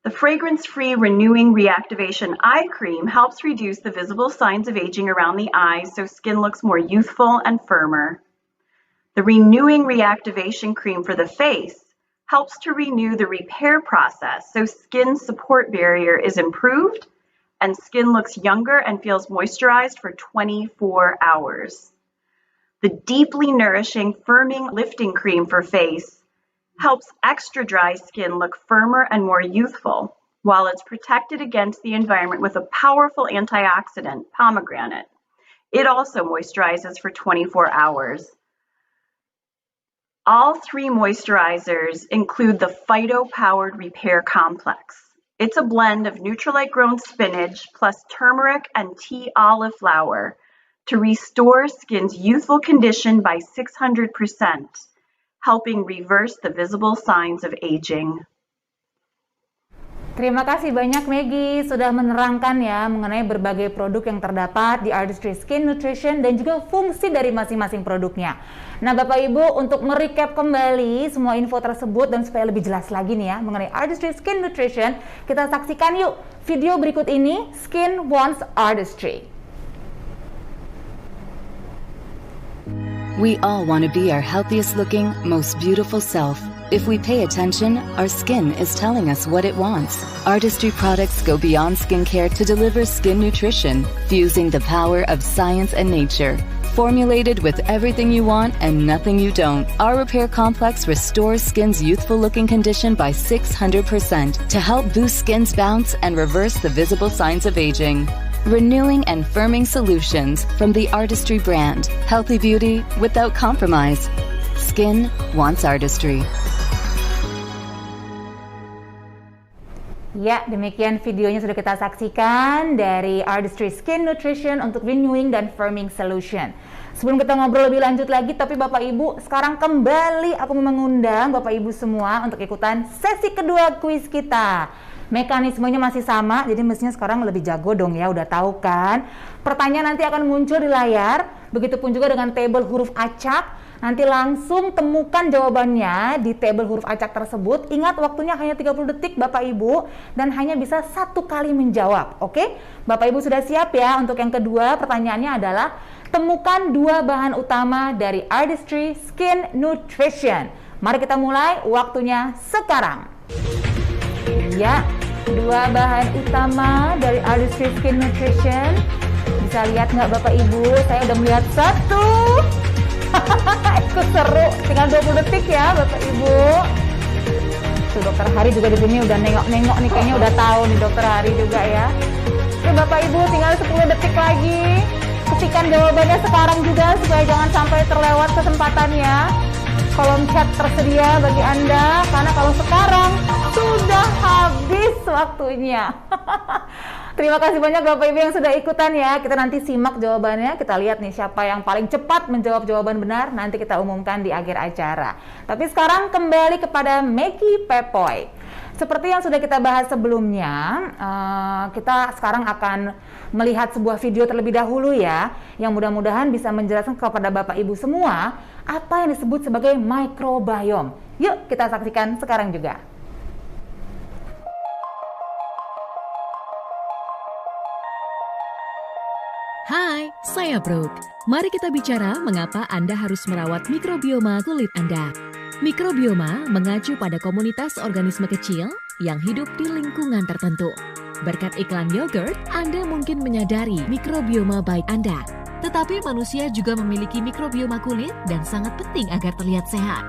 The fragrance-free renewing reactivation eye cream helps reduce the visible signs of aging around the eyes so skin looks more youthful and firmer. The renewing reactivation cream for the face helps to renew the repair process so skin support barrier is improved and skin looks younger and feels moisturized for 24 hours. The deeply nourishing firming lifting cream for face helps extra dry skin look firmer and more youthful while it's protected against the environment with a powerful antioxidant, pomegranate. It also moisturizes for 24 hours. All 3 moisturizers include the Phyto-powered repair complex. It's a blend of Nutrilite-grown spinach plus turmeric and tea olive flower to restore skin's youthful condition by 600%, helping reverse the visible signs of aging. Terima kasih banyak Maggie sudah menerangkan ya mengenai berbagai produk yang terdapat di Artistry Skin Nutrition dan juga fungsi dari masing-masing produknya. Nah Bapak Ibu, untuk merecap kembali semua info tersebut dan supaya lebih jelas lagi nih ya mengenai Artistry Skin Nutrition, kita saksikan yuk video berikut ini, Skin Wants Artistry. We all want to be our healthiest looking, most beautiful self. If we pay attention, our skin is telling us what it wants. Artistry products go beyond skincare to deliver skin nutrition, fusing the power of science and nature. Formulated with everything you want and nothing you don't, our Repair Complex restores skin's youthful-looking condition by 600% to help boost skin's bounce and reverse the visible signs of aging. Renewing and firming solutions from the Artistry brand. Healthy beauty without compromise. Skin wants artistry. Ya, demikian videonya sudah kita saksikan dari Artistry Skin Nutrition untuk renewing dan firming solution. Sebelum kita ngobrol lebih lanjut lagi, tapi Bapak Ibu, sekarang kembali aku mengundang Bapak Ibu semua untuk ikutan sesi kedua kuis kita. Mekanismenya masih sama, jadi mestinya sekarang lebih jago dong ya, udah tahu kan? Pertanyaan nanti akan muncul di layar, begitupun juga dengan tabel huruf acak. Nanti langsung temukan jawabannya di tabel huruf acak tersebut. Ingat waktunya hanya 30 detik Bapak Ibu dan hanya bisa 1 kali menjawab. Oke? Bapak Ibu sudah siap ya? Untuk yang kedua pertanyaannya adalah temukan 2 bahan utama dari Artistry Skin Nutrition. Mari kita mulai, waktunya sekarang. Ya, 2 bahan utama dari Artistry Skin Nutrition. Bisa lihat nggak Bapak Ibu? Saya udah melihat 1. Ikut seru, tinggal 20 detik ya Bapak Ibu. Tuh Dokter Hari juga di sini udah nengok-nengok nih, kayaknya udah tahu nih Dokter Hari juga ya. Oke Bapak Ibu, tinggal 10 detik lagi. Ketikkan jawabannya sekarang juga supaya jangan sampai terlewat kesempatannya. Kolom chat tersedia bagi Anda, karena kalau sekarang sudah habis waktunya. Terima kasih banyak Bapak Ibu yang sudah ikutan ya. Kita nanti simak jawabannya, kita lihat nih siapa yang paling cepat menjawab jawaban benar, nanti kita umumkan di akhir acara. Tapi sekarang kembali kepada Maggie Pepoy. Seperti yang sudah kita bahas sebelumnya, kita sekarang akan melihat sebuah video terlebih dahulu ya, yang mudah-mudahan bisa menjelaskan kepada Bapak Ibu semua apa yang disebut sebagai microbiome. Yuk kita saksikan sekarang juga. Hai, saya Brooke. Mari kita bicara mengapa Anda harus merawat mikrobioma kulit Anda. Mikrobioma mengacu pada komunitas organisme kecil yang hidup di lingkungan tertentu. Berkat iklan yogurt, Anda mungkin menyadari mikrobioma baik Anda. Tetapi manusia juga memiliki mikrobioma kulit dan sangat penting agar terlihat sehat.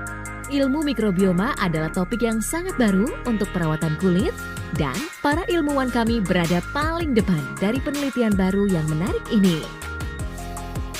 Ilmu mikrobioma adalah topik yang sangat baru untuk perawatan kulit, dan para ilmuwan kami berada paling depan dari penelitian baru yang menarik ini.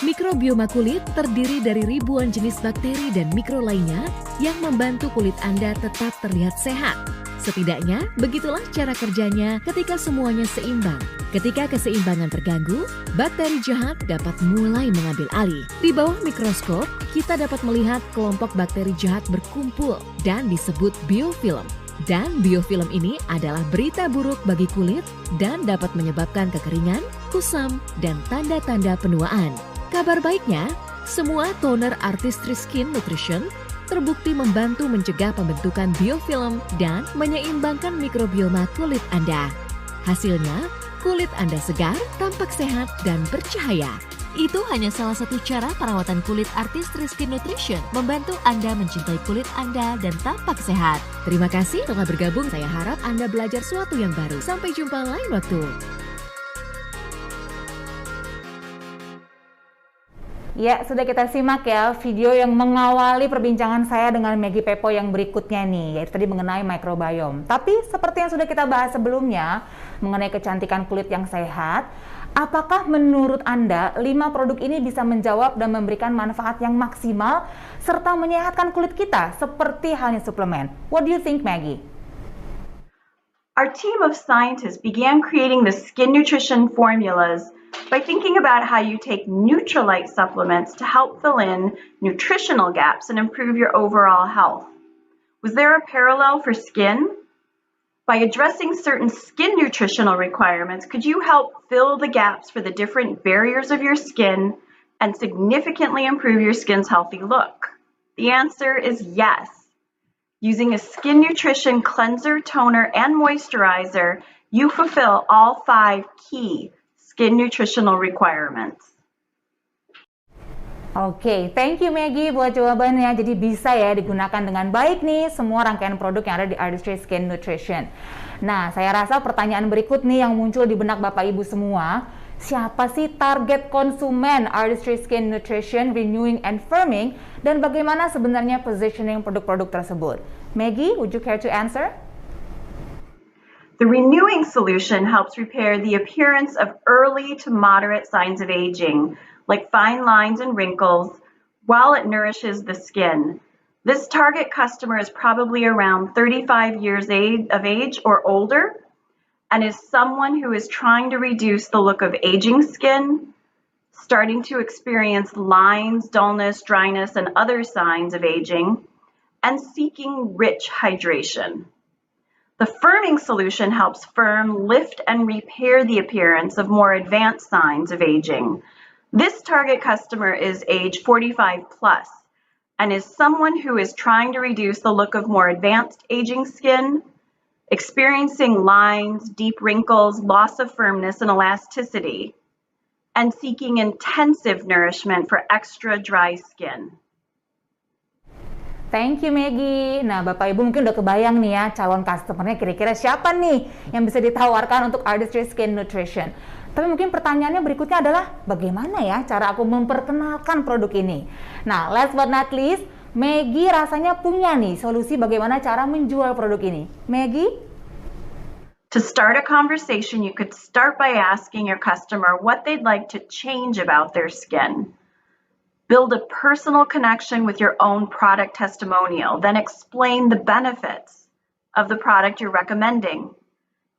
Mikrobioma kulit terdiri dari ribuan jenis bakteri dan mikro lainnya yang membantu kulit Anda tetap terlihat sehat. Setidaknya, begitulah cara kerjanya ketika semuanya seimbang. Ketika keseimbangan terganggu, bakteri jahat dapat mulai mengambil alih. Di bawah mikroskop, kita dapat melihat kelompok bakteri jahat berkumpul dan disebut biofilm. Dan biofilm ini adalah berita buruk bagi kulit dan dapat menyebabkan kekeringan, kusam, dan tanda-tanda penuaan. Kabar baiknya, semua toner Artistry Skin Nutrition terbukti membantu mencegah pembentukan biofilm dan menyeimbangkan mikrobioma kulit Anda. Hasilnya, kulit Anda segar, tampak sehat, dan bercahaya. Itu hanya salah satu cara perawatan kulit Artistry Skin Nutrition membantu Anda mencintai kulit Anda dan tampak sehat. Terima kasih telah bergabung. Saya harap Anda belajar sesuatu yang baru. Sampai jumpa lain waktu. Ya, sudah kita simak ya video yang mengawali perbincangan saya dengan Maggie Pepoy yang berikutnya nih, yaitu tadi mengenai microbiome. Tapi seperti yang sudah kita bahas sebelumnya mengenai kecantikan kulit yang sehat, apakah menurut Anda 5 produk ini bisa menjawab dan memberikan manfaat yang maksimal serta menyehatkan kulit kita seperti halnya suplemen? What do you think, Maggie? Our team of scientists began creating the skin nutrition formulas by thinking about how you take Nutrilite supplements to help fill in nutritional gaps and improve your overall health. Was there a parallel for skin? By addressing certain skin nutritional requirements, could you help fill the gaps for the different barriers of your skin and significantly improve your skin's healthy look? The answer is yes. Using a skin nutrition cleanser, toner, and moisturizer, you fulfill all 5 key skin nutritional requirements. Oke, thank you Maggie buat jawabannya. Jadi bisa ya digunakan dengan baik nih semua rangkaian produk yang ada di Artistry Skin Nutrition. Nah, saya rasa pertanyaan berikut nih yang muncul di benak Bapak Ibu semua. Siapa sih target konsumen Artistry Skin Nutrition Renewing and Firming dan bagaimana sebenarnya positioning produk-produk tersebut? Maggie, would you care to answer? The renewing solution helps repair the appearance of early to moderate signs of aging, like fine lines and wrinkles, while it nourishes the skin. This target customer is probably around 35 years of age or older, and is someone who is trying to reduce the look of aging skin, starting to experience lines, dullness, dryness, and other signs of aging, and seeking rich hydration. The firming solution helps firm, lift, and repair the appearance of more advanced signs of aging. This target customer is age 45 plus and is someone who is trying to reduce the look of more advanced aging skin, experiencing lines, deep wrinkles, loss of firmness and elasticity, and seeking intensive nourishment for extra dry skin. Thank you Maggie. Nah Bapak Ibu mungkin udah kebayang nih ya calon customernya kira-kira siapa nih yang bisa ditawarkan untuk Artistry Skin Nutrition. Tapi mungkin pertanyaannya berikutnya adalah bagaimana ya cara aku memperkenalkan produk ini. Nah last but not least, Maggie rasanya punya nih solusi bagaimana cara menjual produk ini. Maggie? To start a conversation, you could start by asking your customer what they'd like to change about their skin. Build a personal connection with your own product testimonial, then explain the benefits of the product you're recommending.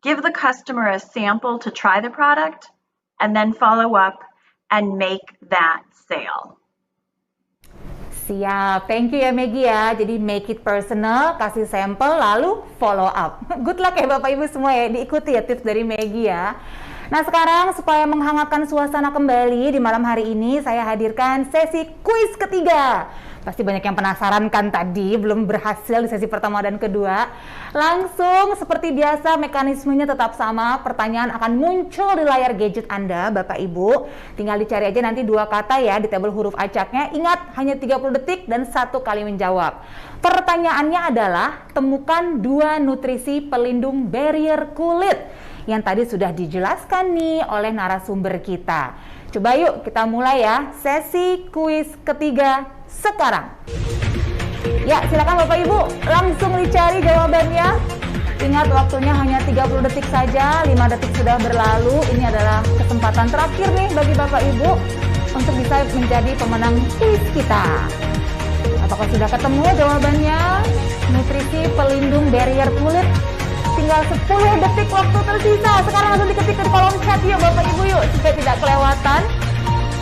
Give the customer a sample to try the product, and then follow up and make that sale. Siap, thank you ya Maggie ya. Jadi make it personal, kasih sampel, lalu follow up. Good luck ya Bapak Ibu semua ya, diikuti ya tips dari Maggie ya. Nah sekarang supaya menghangatkan suasana kembali di malam hari ini, saya hadirkan sesi kuis ketiga. Pasti banyak yang penasaran kan tadi, belum berhasil di sesi pertama dan kedua. Langsung seperti biasa mekanismenya tetap sama, pertanyaan akan muncul di layar gadget Anda Bapak Ibu. Tinggal dicari aja nanti 2 kata ya di tabel huruf acaknya. Ingat hanya 30 detik dan 1 kali menjawab. Pertanyaannya adalah temukan 2 nutrisi pelindung barrier kulit yang tadi sudah dijelaskan nih oleh narasumber kita. Coba yuk kita mulai ya sesi kuis ketiga sekarang. Ya silakan Bapak Ibu langsung dicari jawabannya. Ingat waktunya hanya 30 detik saja, 5 detik sudah berlalu. Ini adalah kesempatan terakhir nih bagi Bapak Ibu untuk bisa menjadi pemenang kuis kita. Apakah sudah ketemu jawabannya? Nutrisi pelindung barrier kulit. Tinggal 10 detik waktu tersisa. Sekarang langsung diketik ke kolom chat yuk Bapak Ibu yuk, supaya tidak kelewatan.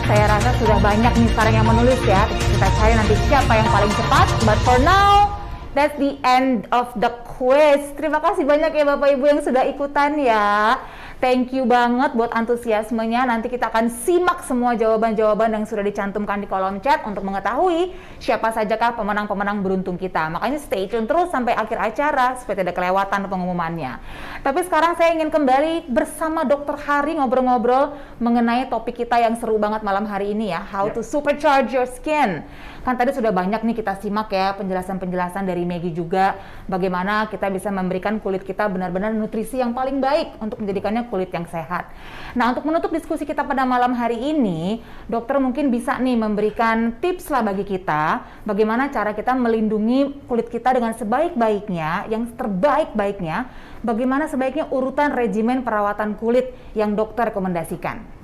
Saya rasa sudah banyak nih sekarang yang menulis ya. Kita cari nanti siapa yang paling cepat. But for now, that's the end of the quiz. Terima kasih banyak ya Bapak Ibu yang sudah ikutan ya. Thank you banget buat antusiasmenya. Nanti kita akan simak semua jawaban-jawaban yang sudah dicantumkan di kolom chat untuk mengetahui siapa sajakah pemenang-pemenang beruntung kita. Makanya stay tune terus sampai akhir acara supaya tidak kelewatan pengumumannya. Tapi sekarang saya ingin kembali bersama Dr. Hari ngobrol-ngobrol mengenai topik kita yang seru banget malam hari ini ya. How to supercharge your skin. Kan tadi sudah banyak nih kita simak ya penjelasan-penjelasan dari Maggie juga. Bagaimana kita bisa memberikan kulit kita benar-benar nutrisi yang paling baik untuk menjadikannya kulit yang sehat. Nah, untuk menutup diskusi kita pada malam hari ini, dokter mungkin bisa nih memberikan tips lah bagi kita, bagaimana cara kita melindungi kulit kita dengan sebaik-baiknya, yang terbaik-baiknya, bagaimana sebaiknya urutan regimen perawatan kulit yang dokter rekomendasikan.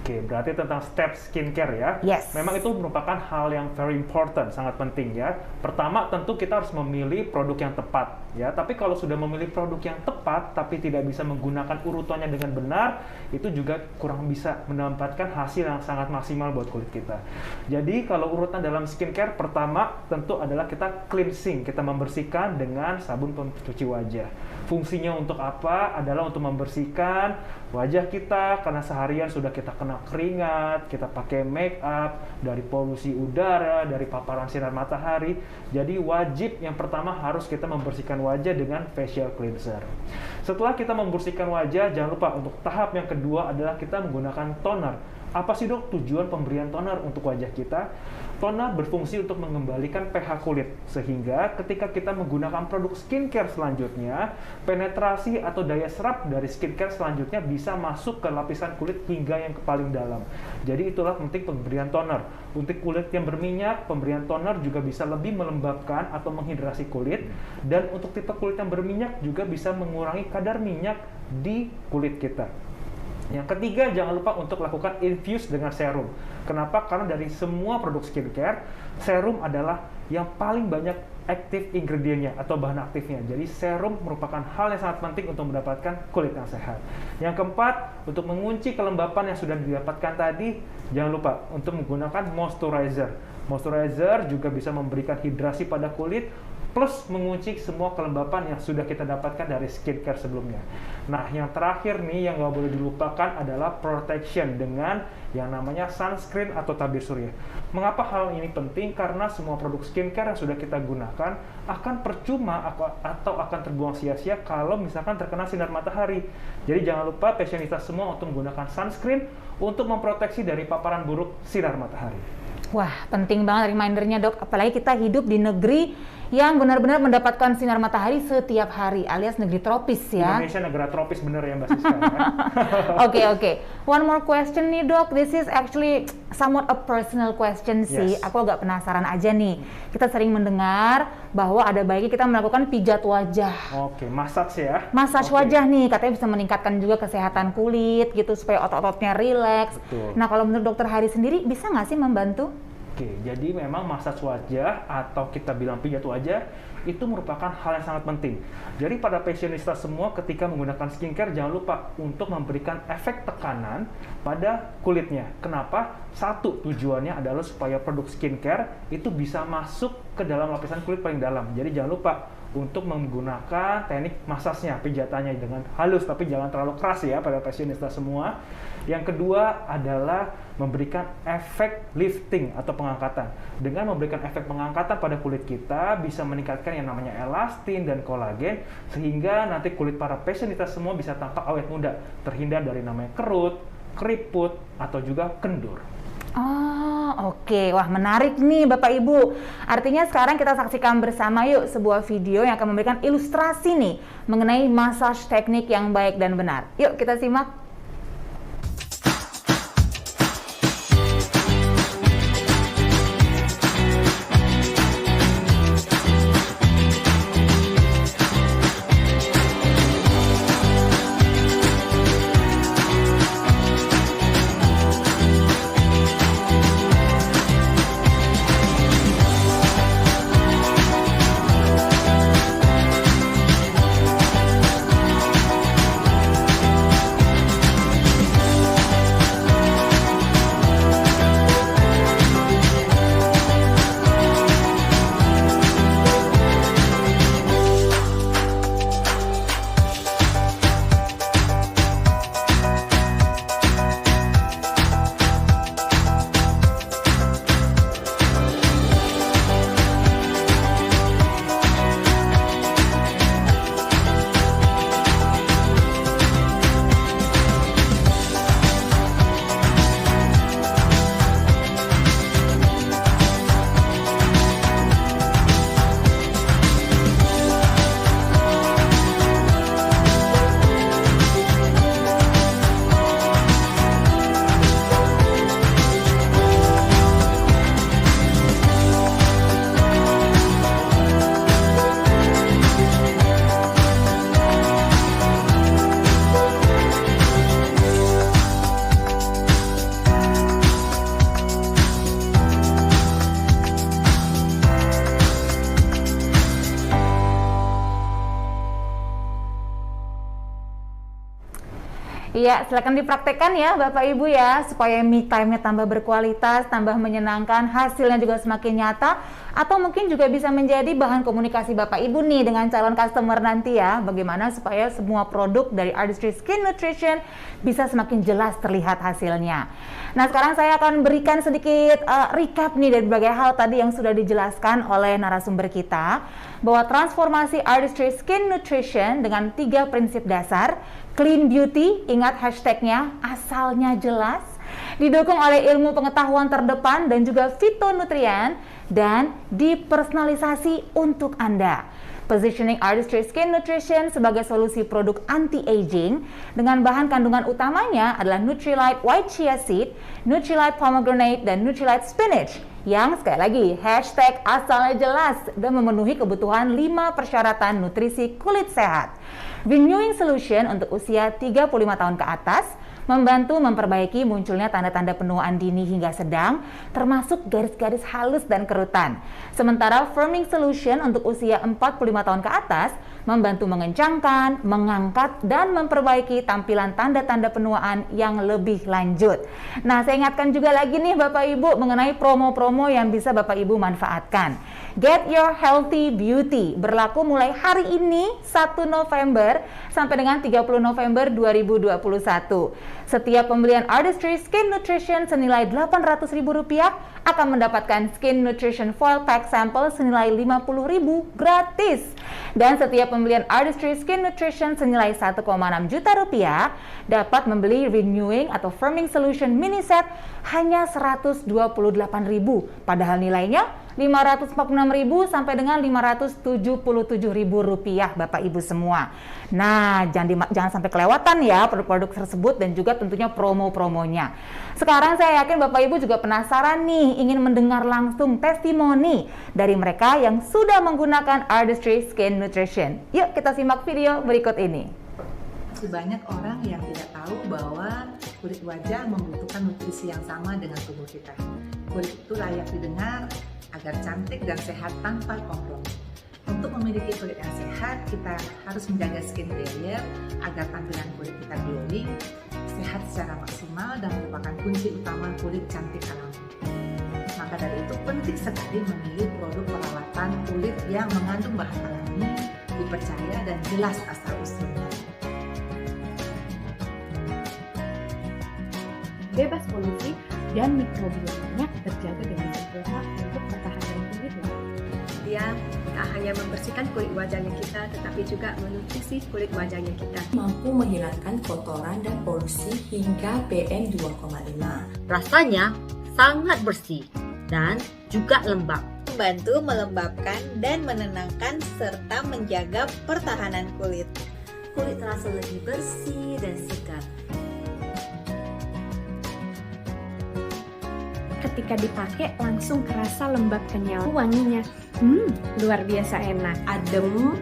Oke, berarti tentang step skincare ya. Yes. Memang itu merupakan hal yang very important, sangat penting ya. Pertama, tentu kita harus memilih produk yang tepat ya. Tapi kalau sudah memilih produk yang tepat, tapi tidak bisa menggunakan urutannya dengan benar, itu juga kurang bisa mendapatkan hasil yang sangat maksimal buat kulit kita. Jadi kalau urutan dalam skincare, pertama tentu adalah kita cleansing, kita membersihkan dengan sabun pencuci wajah. Fungsinya untuk apa? Adalah untuk membersihkan wajah kita karena seharian sudah kita kena keringat, kita pakai make up, dari polusi udara, dari paparan sinar matahari. Jadi wajib yang pertama harus kita membersihkan wajah dengan facial cleanser. Setelah kita membersihkan wajah, jangan lupa untuk tahap yang kedua adalah kita menggunakan toner. Apa sih dok tujuan pemberian toner untuk wajah kita? Toner berfungsi untuk mengembalikan pH kulit, sehingga ketika kita menggunakan produk skincare selanjutnya, penetrasi atau daya serap dari skincare selanjutnya bisa masuk ke lapisan kulit hingga yang paling dalam. Jadi itulah penting pemberian toner. Untuk kulit yang berminyak, pemberian toner juga bisa lebih melembabkan atau menghidrasi kulit, dan untuk tipe kulit yang berminyak juga bisa mengurangi kadar minyak di kulit kita. Yang ketiga, jangan lupa untuk lakukan infuse dengan serum. Kenapa? Karena dari semua produk skincare, serum adalah yang paling banyak active ingredientnya atau bahan aktifnya. Jadi serum merupakan hal yang sangat penting untuk mendapatkan kulit yang sehat. Yang keempat, untuk mengunci kelembapan yang sudah didapatkan tadi, jangan lupa untuk menggunakan moisturizer. Moisturizer juga bisa memberikan hidrasi pada kulit, plus mengunci semua kelembapan yang sudah kita dapatkan dari skincare sebelumnya. Nah, yang terakhir nih yang nggak boleh dilupakan adalah protection dengan yang namanya sunscreen atau tabir surya. Mengapa hal ini penting? Karena semua produk skincare yang sudah kita gunakan akan percuma atau akan terbuang sia-sia kalau misalkan terkena sinar matahari. Jadi jangan lupa fashionista semua untuk menggunakan sunscreen untuk memproteksi dari paparan buruk sinar matahari. Wah, penting banget remindernya dok, apalagi kita hidup di negeri yang benar-benar mendapatkan sinar matahari setiap hari, alias negeri tropis ya. Indonesia negara tropis bener ya Mbak Siska. Oke. One more question nih dok, this is actually somewhat a personal question sih. Yes. Aku agak penasaran aja nih. Kita sering mendengar bahwa ada baiknya kita melakukan pijat wajah. Oke, massage ya. Massage wajah nih, katanya bisa meningkatkan juga kesehatan kulit gitu, supaya otot-ototnya rileks. Betul. Nah kalau menurut dokter Hari sendiri, bisa nggak sih membantu? Oke, jadi memang massage wajah atau kita bilang pijat wajah itu merupakan hal yang sangat penting. Jadi pada fashionista semua ketika menggunakan skincare jangan lupa untuk memberikan efek tekanan pada kulitnya. Kenapa? Satu, tujuannya adalah supaya produk skincare itu bisa masuk ke dalam lapisan kulit paling dalam. Jadi jangan lupa untuk menggunakan teknik massage-nya, pijatannya dengan halus tapi jangan terlalu keras ya pada fashionista semua. Yang kedua adalah memberikan efek lifting atau pengangkatan. Dengan memberikan efek pengangkatan pada kulit kita bisa meningkatkan yang namanya elastin dan kolagen sehingga nanti kulit para fashionista semua bisa tampak awet muda, terhindar dari namanya kerut, keriput atau juga kendur. Oh, oke. Wah, menarik nih Bapak Ibu. Artinya sekarang kita saksikan bersama yuk sebuah video yang akan memberikan ilustrasi nih mengenai massage teknik yang baik dan benar. Yuk kita simak. Iya, silakan dipraktekkan ya Bapak Ibu ya, supaya me time-nya tambah berkualitas, tambah menyenangkan, hasilnya juga semakin nyata, atau mungkin juga bisa menjadi bahan komunikasi Bapak Ibu nih dengan calon customer nanti ya, bagaimana supaya semua produk dari Artistry Skin Nutrition bisa semakin jelas terlihat hasilnya. Nah, sekarang saya akan berikan sedikit recap nih dari berbagai hal tadi yang sudah dijelaskan oleh narasumber kita, bahwa transformasi Artistry Skin Nutrition dengan 3 prinsip dasar. Clean beauty, ingat hashtagnya, asalnya jelas, didukung oleh ilmu pengetahuan terdepan dan juga fitonutrien, dan dipersonalisasi untuk Anda. Positioning Artistry Skin Nutrition sebagai solusi produk anti-aging dengan bahan kandungan utamanya adalah Nutrilite White Chia Seed, Nutrilite Pomegranate, dan Nutrilite Spinach, yang sekali lagi hashtag asalnya jelas dan memenuhi kebutuhan 5 persyaratan nutrisi kulit sehat. Renewing Solution untuk usia 35 tahun ke atas, membantu memperbaiki munculnya tanda-tanda penuaan dini hingga sedang, termasuk garis-garis halus dan kerutan. Sementara Firming Solution untuk usia 45 tahun ke atas, membantu mengencangkan, mengangkat, dan memperbaiki tampilan tanda-tanda penuaan yang lebih lanjut. Nah, saya ingatkan juga lagi nih Bapak Ibu mengenai promo-promo yang bisa Bapak Ibu manfaatkan. Get Your Healthy Beauty berlaku mulai hari ini 1 November sampai dengan 30 November 2021. Setiap pembelian Artistry Skin Nutrition senilai Rp800.000 akan mendapatkan Skin Nutrition Foil Pack Sample senilai Rp50.000 gratis. Dan setiap pembelian Artistry Skin Nutrition senilai Rp1,6 juta dapat membeli Renewing atau Firming Solution Mini Set hanya Rp128.000, padahal nilainya Rp546.000 sampai dengan Rp577.000 Bapak Ibu semua. Nah, jangan sampai kelewatan ya produk-produk tersebut dan juga tentunya promo-promonya. Sekarang saya yakin Bapak Ibu juga penasaran nih, ingin mendengar langsung testimoni dari mereka yang sudah menggunakan Artistry Skin Nutrition. Yuk kita simak video berikut ini. Banyak orang yang tidak tahu bahwa kulit wajah membutuhkan nutrisi yang sama dengan tubuh kita. Kulit itu layak didengar agar cantik dan sehat tanpa kompromi. Untuk memiliki kulit yang sehat, kita harus menjaga skin barrier agar tampilan kulit kita glowing, sehat secara maksimal, dan merupakan kunci utama kulit cantik alami. Maka dari itu penting sekali memilih produk perawatan kulit yang mengandung bahan alami, dipercaya, dan jelas asal-usulnya. Bebas polusi dan mikrobiomanya terjaga dengan sempurna untuk pertahanan kulit. Dia tak hanya membersihkan kulit wajahnya kita, tetapi juga menutrisi kulit wajahnya kita. Mampu menghilangkan kotoran dan polusi hingga PM 2,5. Rasanya sangat bersih dan juga lembab. Membantu melembabkan dan menenangkan serta menjaga pertahanan kulit. Kulit terasa lebih bersih dan segar. Ketika dipakai langsung kerasa lembab kenyal, wanginya luar biasa enak, adem,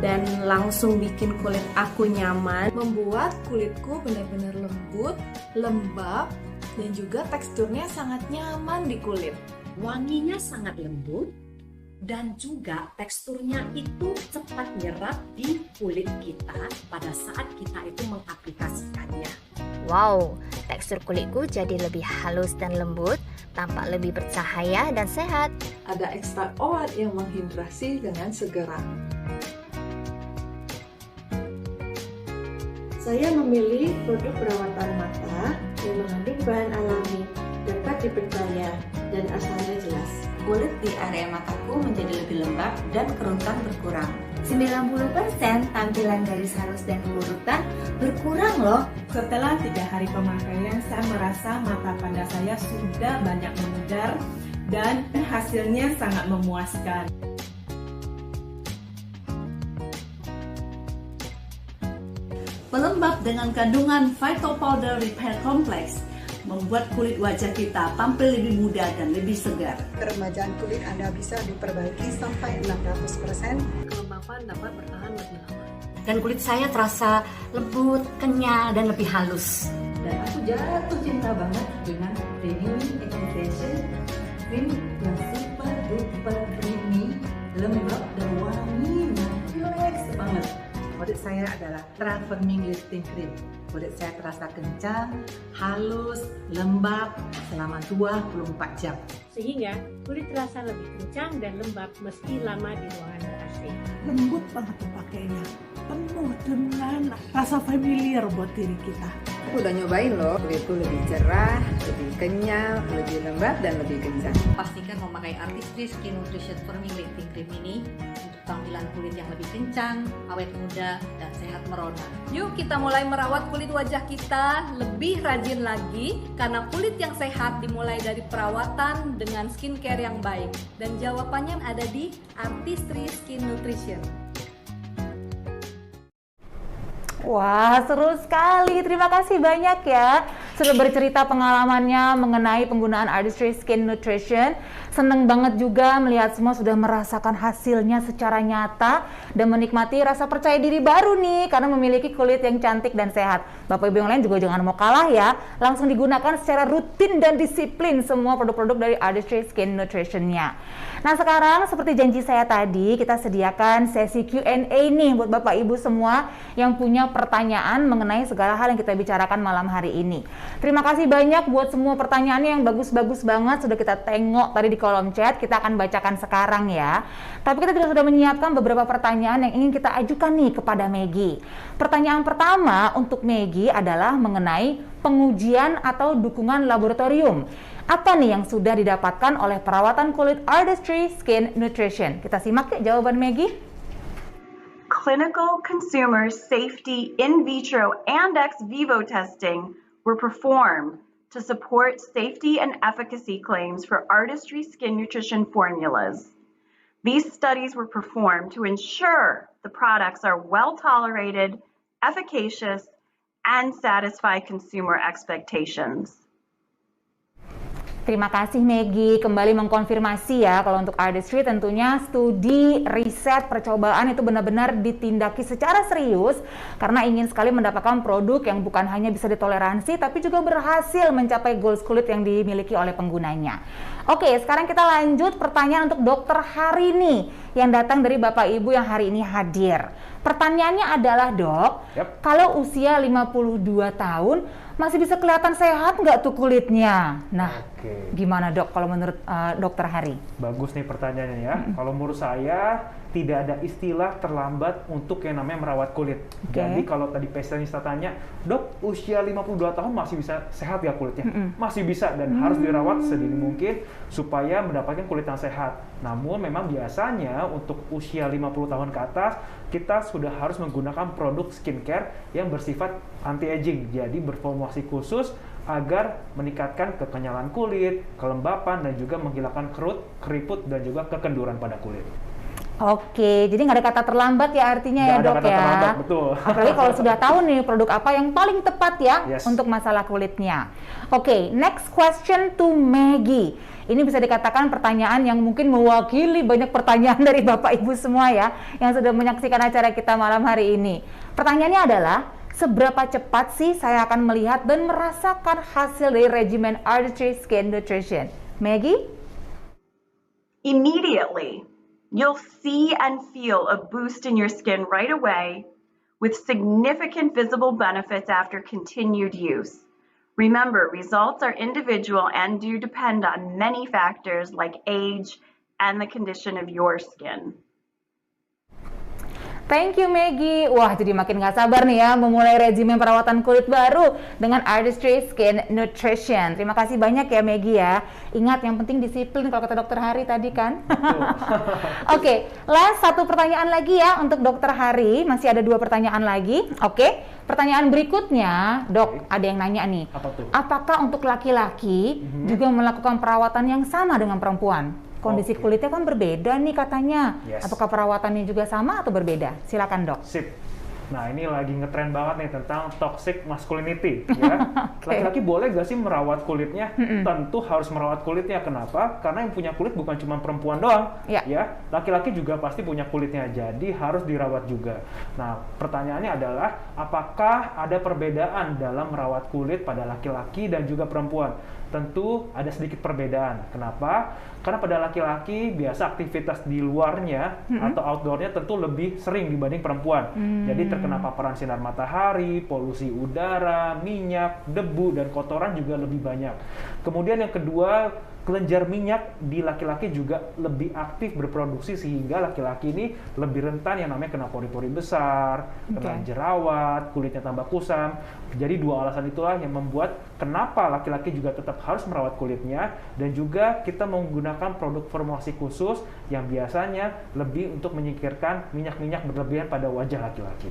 dan langsung bikin kulit aku nyaman, membuat kulitku benar-benar lembut, lembab, dan juga teksturnya sangat nyaman di kulit. Wanginya sangat lembut dan juga teksturnya itu cepat nyerap di kulit kita pada saat kita itu mengaplikasikannya. Wow, tekstur kulitku jadi lebih halus dan lembut, tampak lebih bercahaya dan sehat. Ada ekstrak oat yang menghidrasi dengan segera. Saya memilih produk perawatan mata yang mengandung bahan alami, dapat dipercaya, dan asalnya jelas. Kulit di area mataku menjadi lebih lembab dan kerutan berkurang. 90% tampilan garis halus dan kerutan berkurang loh. Setelah 3 hari pemakaian, saya merasa mata panda saya sudah banyak memudar dan hasilnya sangat memuaskan. Pelembab dengan kandungan Phytopowder Repair Complex membuat kulit wajah kita tampil lebih muda dan lebih segar. Keremajaan kulit Anda bisa diperbaiki sampai 600%. Kelembapan dapat bertahan lebih lama. Dan kulit saya terasa lembut, kenyal, dan lebih halus. Dan aku jatuh cinta banget dengan Renewing Extension Cream yang super duper creamy, lembab dan wanginya relax banget. Favorit saya adalah Firming Lifting Cream. Kulit saya terasa kencang, halus, lembab selama 24 jam. Sehingga kulit terasa lebih kencang dan lembab meski lama di ruangan ber-AC. Lembut banget pakainya, penuh dengan rasa familiar buat diri kita. Aku udah nyobain loh, kulitku lebih cerah, lebih kenyal, lebih lembab, dan lebih kencang. Pastikan memakai Artistry Skin Nutrition Firming Lifting Cream ini untuk tampilan kulit yang lebih kencang, awet muda, dan sehat merona. Yuk kita mulai merawat kulit wajah kita lebih rajin lagi, karena kulit yang sehat dimulai dari perawatan dengan skincare yang baik. Dan jawabannya ada di Artistry Skin Nutrition. Wah, seru sekali. Terima kasih banyak ya sudah bercerita pengalamannya mengenai penggunaan Artistry Skin Nutrition. Seneng banget juga melihat semua sudah merasakan hasilnya secara nyata dan menikmati rasa percaya diri baru nih karena memiliki kulit yang cantik dan sehat. Bapak Ibu yang lain juga jangan mau kalah ya. Langsung digunakan secara rutin dan disiplin semua produk-produk dari Artistry Skin Nutrition-nya. Nah, sekarang seperti janji saya tadi, kita sediakan sesi Q&A nih buat Bapak Ibu semua yang punya pertanyaan mengenai segala hal yang kita bicarakan malam hari ini. Terima kasih banyak buat semua pertanyaannya yang bagus-bagus banget sudah kita tengok tadi di kolom chat. Kita akan bacakan sekarang ya. Tapi kita juga sudah menyiapkan beberapa pertanyaan yang ingin kita ajukan nih kepada Maggie. Pertanyaan pertama untuk Maggie adalah mengenai pengujian atau dukungan laboratorium. Apa nih yang sudah didapatkan oleh perawatan kulit Artistry Skin Nutrition? Kita simak ya jawaban Maggie. Clinical, consumer, safety, in vitro, and ex vivo testing were performed to support safety and efficacy claims for Artistry Skin Nutrition formulas. These studies were performed to ensure the products are well tolerated, efficacious, and satisfy consumer expectations. Terima kasih Maggie, kembali mengkonfirmasi ya kalau untuk Artistry tentunya studi, riset, percobaan itu benar-benar ditindaki secara serius karena ingin sekali mendapatkan produk yang bukan hanya bisa ditoleransi tapi juga berhasil mencapai goals kulit yang dimiliki oleh penggunanya. Oke, sekarang kita lanjut pertanyaan untuk Dr. Hari nih yang datang dari Bapak Ibu yang hari ini hadir. Pertanyaannya adalah Dok, kalau usia 52 tahun masih bisa kelihatan sehat nggak tuh kulitnya? Nah, gimana Dok kalau menurut Dokter Hari? Bagus nih pertanyaannya ya. Kalau menurut saya tidak ada istilah terlambat untuk yang namanya merawat kulit. Jadi kalau tadi pesanista tanya, Dok usia 52 tahun masih bisa sehat ya kulitnya? Masih bisa dan harus dirawat sedini mungkin supaya mendapatkan kulit yang sehat. Namun memang biasanya untuk usia 50 tahun ke atas kita sudah harus menggunakan produk skincare yang bersifat anti-aging. Jadi berformulasi khusus agar meningkatkan kekenyalan kulit, kelembapan, dan juga menghilangkan kerut, keriput, dan juga kekenduran pada kulit. Oke, jadi nggak ada kata terlambat ya artinya nggak ya Dok ada kata ya. terlambat, betul. Apalagi kalau sudah tahu nih produk apa yang paling tepat ya untuk masalah kulitnya. Oke, next question to Maggie. Ini bisa dikatakan pertanyaan yang mungkin mewakili banyak pertanyaan dari Bapak Ibu semua ya yang sudah menyaksikan acara kita malam hari ini. Pertanyaannya adalah, seberapa cepat sih saya akan melihat dan merasakan hasil dari regimen Artistry Skin Nutrition? Maggie? Immediately. You'll see and feel a boost in your skin right away with significant visible benefits after continued use. Remember, results are individual and do depend on many factors like age and the condition of your skin. Thank you Maggie. Wah, jadi makin gak sabar nih ya memulai regimen perawatan kulit baru dengan Artistry Skin Nutrition. Terima kasih banyak ya Maggie ya. Ingat yang penting disiplin kalau kata Dokter Hari tadi kan. Oke, last satu pertanyaan lagi ya untuk Dokter Hari. Masih ada 2 pertanyaan lagi. Oke, pertanyaan berikutnya, Dok, ada yang nanya nih. Apa tuh? Apakah untuk laki-laki juga melakukan perawatan yang sama dengan perempuan? Kondisi kulitnya kan berbeda nih katanya. Apakah perawatannya juga sama atau berbeda? Silakan Dok. Sip. Nah ini lagi ngetren banget nih tentang toxic masculinity ya. Laki-laki boleh gak sih merawat kulitnya? Tentu harus merawat kulitnya. Kenapa? Karena yang punya kulit bukan cuma perempuan doang ya. Laki-laki juga pasti punya kulitnya, jadi harus dirawat juga. Nah pertanyaannya adalah, apakah ada perbedaan dalam merawat kulit pada laki-laki dan juga perempuan? tentu ada sedikit perbedaan. Kenapa? Karena pada laki-laki biasa aktivitas di luarnya atau outdoornya tentu lebih sering dibanding perempuan. Jadi terkena paparan sinar matahari, polusi udara, minyak, debu, dan kotoran juga lebih banyak. Kemudian yang kedua, kelenjar minyak di laki-laki juga lebih aktif berproduksi sehingga laki-laki ini lebih rentan yang namanya kena pori-pori besar, kena jerawat, kulitnya tambah kusam. Jadi dua alasan itulah yang membuat kenapa laki-laki juga tetap harus merawat kulitnya, dan juga kita menggunakan produk formulasi khusus yang biasanya lebih untuk menyingkirkan minyak-minyak berlebihan pada wajah laki-laki.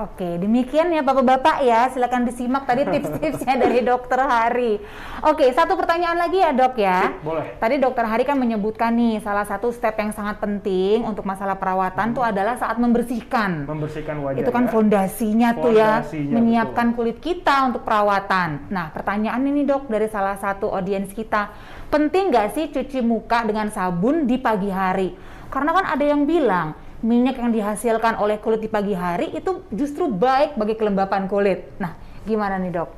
Oke. Demikian ya Bapak-Bapak ya, silakan disimak tadi tips-tipsnya dari Dokter Hari. Oke, satu pertanyaan lagi ya Dok ya. Boleh. Tadi Dokter Hari kan menyebutkan nih, salah satu step yang sangat penting untuk masalah perawatan tuh adalah saat membersihkan. Membersihkan wajah. Itu kan ya. fondasinya tuh ya, menyiapkan betul. kulit kita untuk perawatan. Nah, pertanyaan ini Dok dari salah satu audiens kita, penting nggak sih cuci muka dengan sabun di pagi hari? Karena kan ada yang bilang, minyak yang dihasilkan oleh kulit di pagi hari itu justru baik bagi kelembapan kulit. Nah, gimana nih Dok?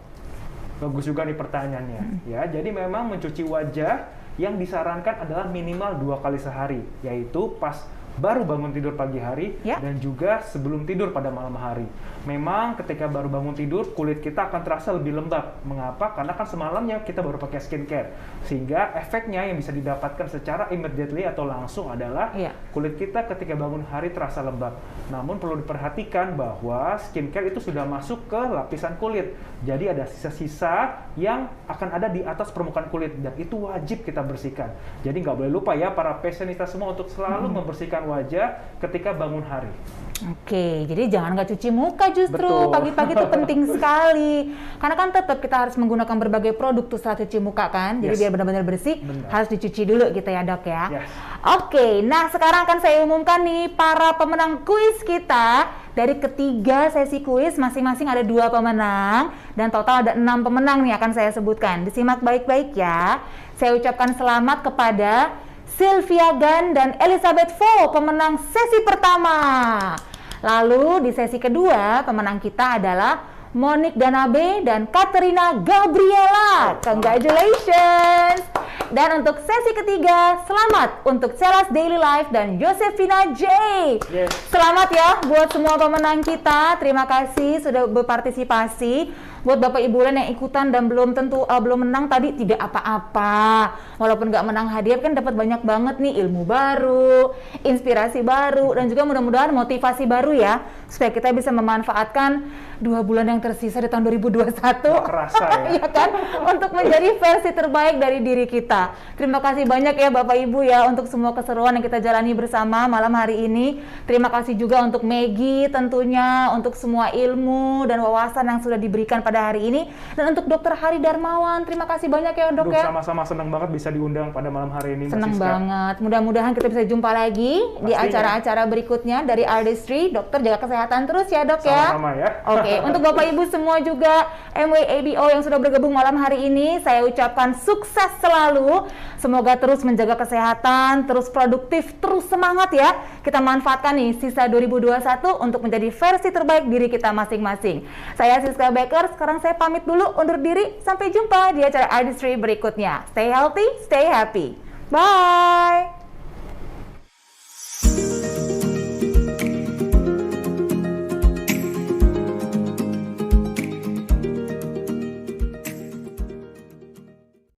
Bagus juga nih pertanyaannya. Ya, jadi memang mencuci wajah yang disarankan adalah minimal 2 kali sehari, yaitu pas baru bangun tidur pagi hari dan juga sebelum tidur pada malam hari. Memang ketika baru bangun tidur, kulit kita akan terasa lebih lembab. Mengapa? Karena kan semalamnya kita baru pakai skincare. Sehingga efeknya yang bisa didapatkan secara immediately atau langsung adalah kulit kita ketika bangun hari terasa lembab. Namun perlu diperhatikan bahwa skincare itu sudah masuk ke lapisan kulit. Jadi ada sisa-sisa yang akan ada di atas permukaan kulit, dan itu wajib kita bersihkan. Jadi nggak boleh lupa ya para fashionista semua untuk selalu membersihkan wajah ketika bangun hari. Oke, jadi jangan nggak cuci muka justru pagi-pagi itu penting sekali. Karena kan tetap kita harus menggunakan berbagai produk tuh setelah cuci muka kan. Jadi biar benar-benar bersih harus dicuci dulu gitu ya Dok ya. Oke, nah sekarang akan saya umumkan nih para pemenang kuis kita. Dari ketiga sesi kuis masing-masing ada 2 pemenang dan total ada 6 pemenang nih akan saya sebutkan. Disimak baik-baik ya. Saya ucapkan selamat kepada Sylvia Gan dan Elizabeth Vo, pemenang sesi pertama. Lalu di sesi kedua, pemenang kita adalah Monique Danabe dan Katerina Gabriela. Congratulations! Dan untuk sesi ketiga, selamat untuk Celas Daily Life dan Josephina J. Selamat ya buat semua pemenang kita. Terima kasih sudah berpartisipasi. Buat Bapak Ibu yang ikutan dan belum menang tadi, tidak apa-apa. Walaupun nggak menang hadiah kan dapat banyak banget nih ilmu baru, inspirasi baru, dan juga mudah-mudahan motivasi baru ya, supaya kita bisa memanfaatkan 2 bulan yang tersisa di tahun 2021. Kerasa ya. Ya kan? Untuk menjadi versi terbaik dari diri kita. Terima kasih banyak ya Bapak Ibu ya untuk semua keseruan yang kita jalani bersama malam hari ini. Terima kasih juga untuk Maggie tentunya untuk semua ilmu dan wawasan yang sudah diberikan pada hari ini, dan untuk Dokter Hari Darmawan, terima kasih banyak ya Dok ya. Sama-sama senang banget bisa diundang pada malam hari ini. Senang banget. Mudah-mudahan kita bisa jumpa lagi di acara-acara berikutnya dari Artistry. Dokter jaga kesehatan terus ya Dok ya. Sama-sama ya. Oke, untuk Bapak Ibu semua juga MWABO yang sudah bergabung malam hari ini, saya ucapkan sukses selalu. Semoga terus menjaga kesehatan, terus produktif, terus semangat ya. Kita manfaatkan nih sisa 2021 untuk menjadi versi terbaik diri kita masing-masing. Saya Siska Becker. Sekarang saya pamit dulu, undur diri. Sampai jumpa di acara Artistry berikutnya. Stay healthy, stay happy. Bye!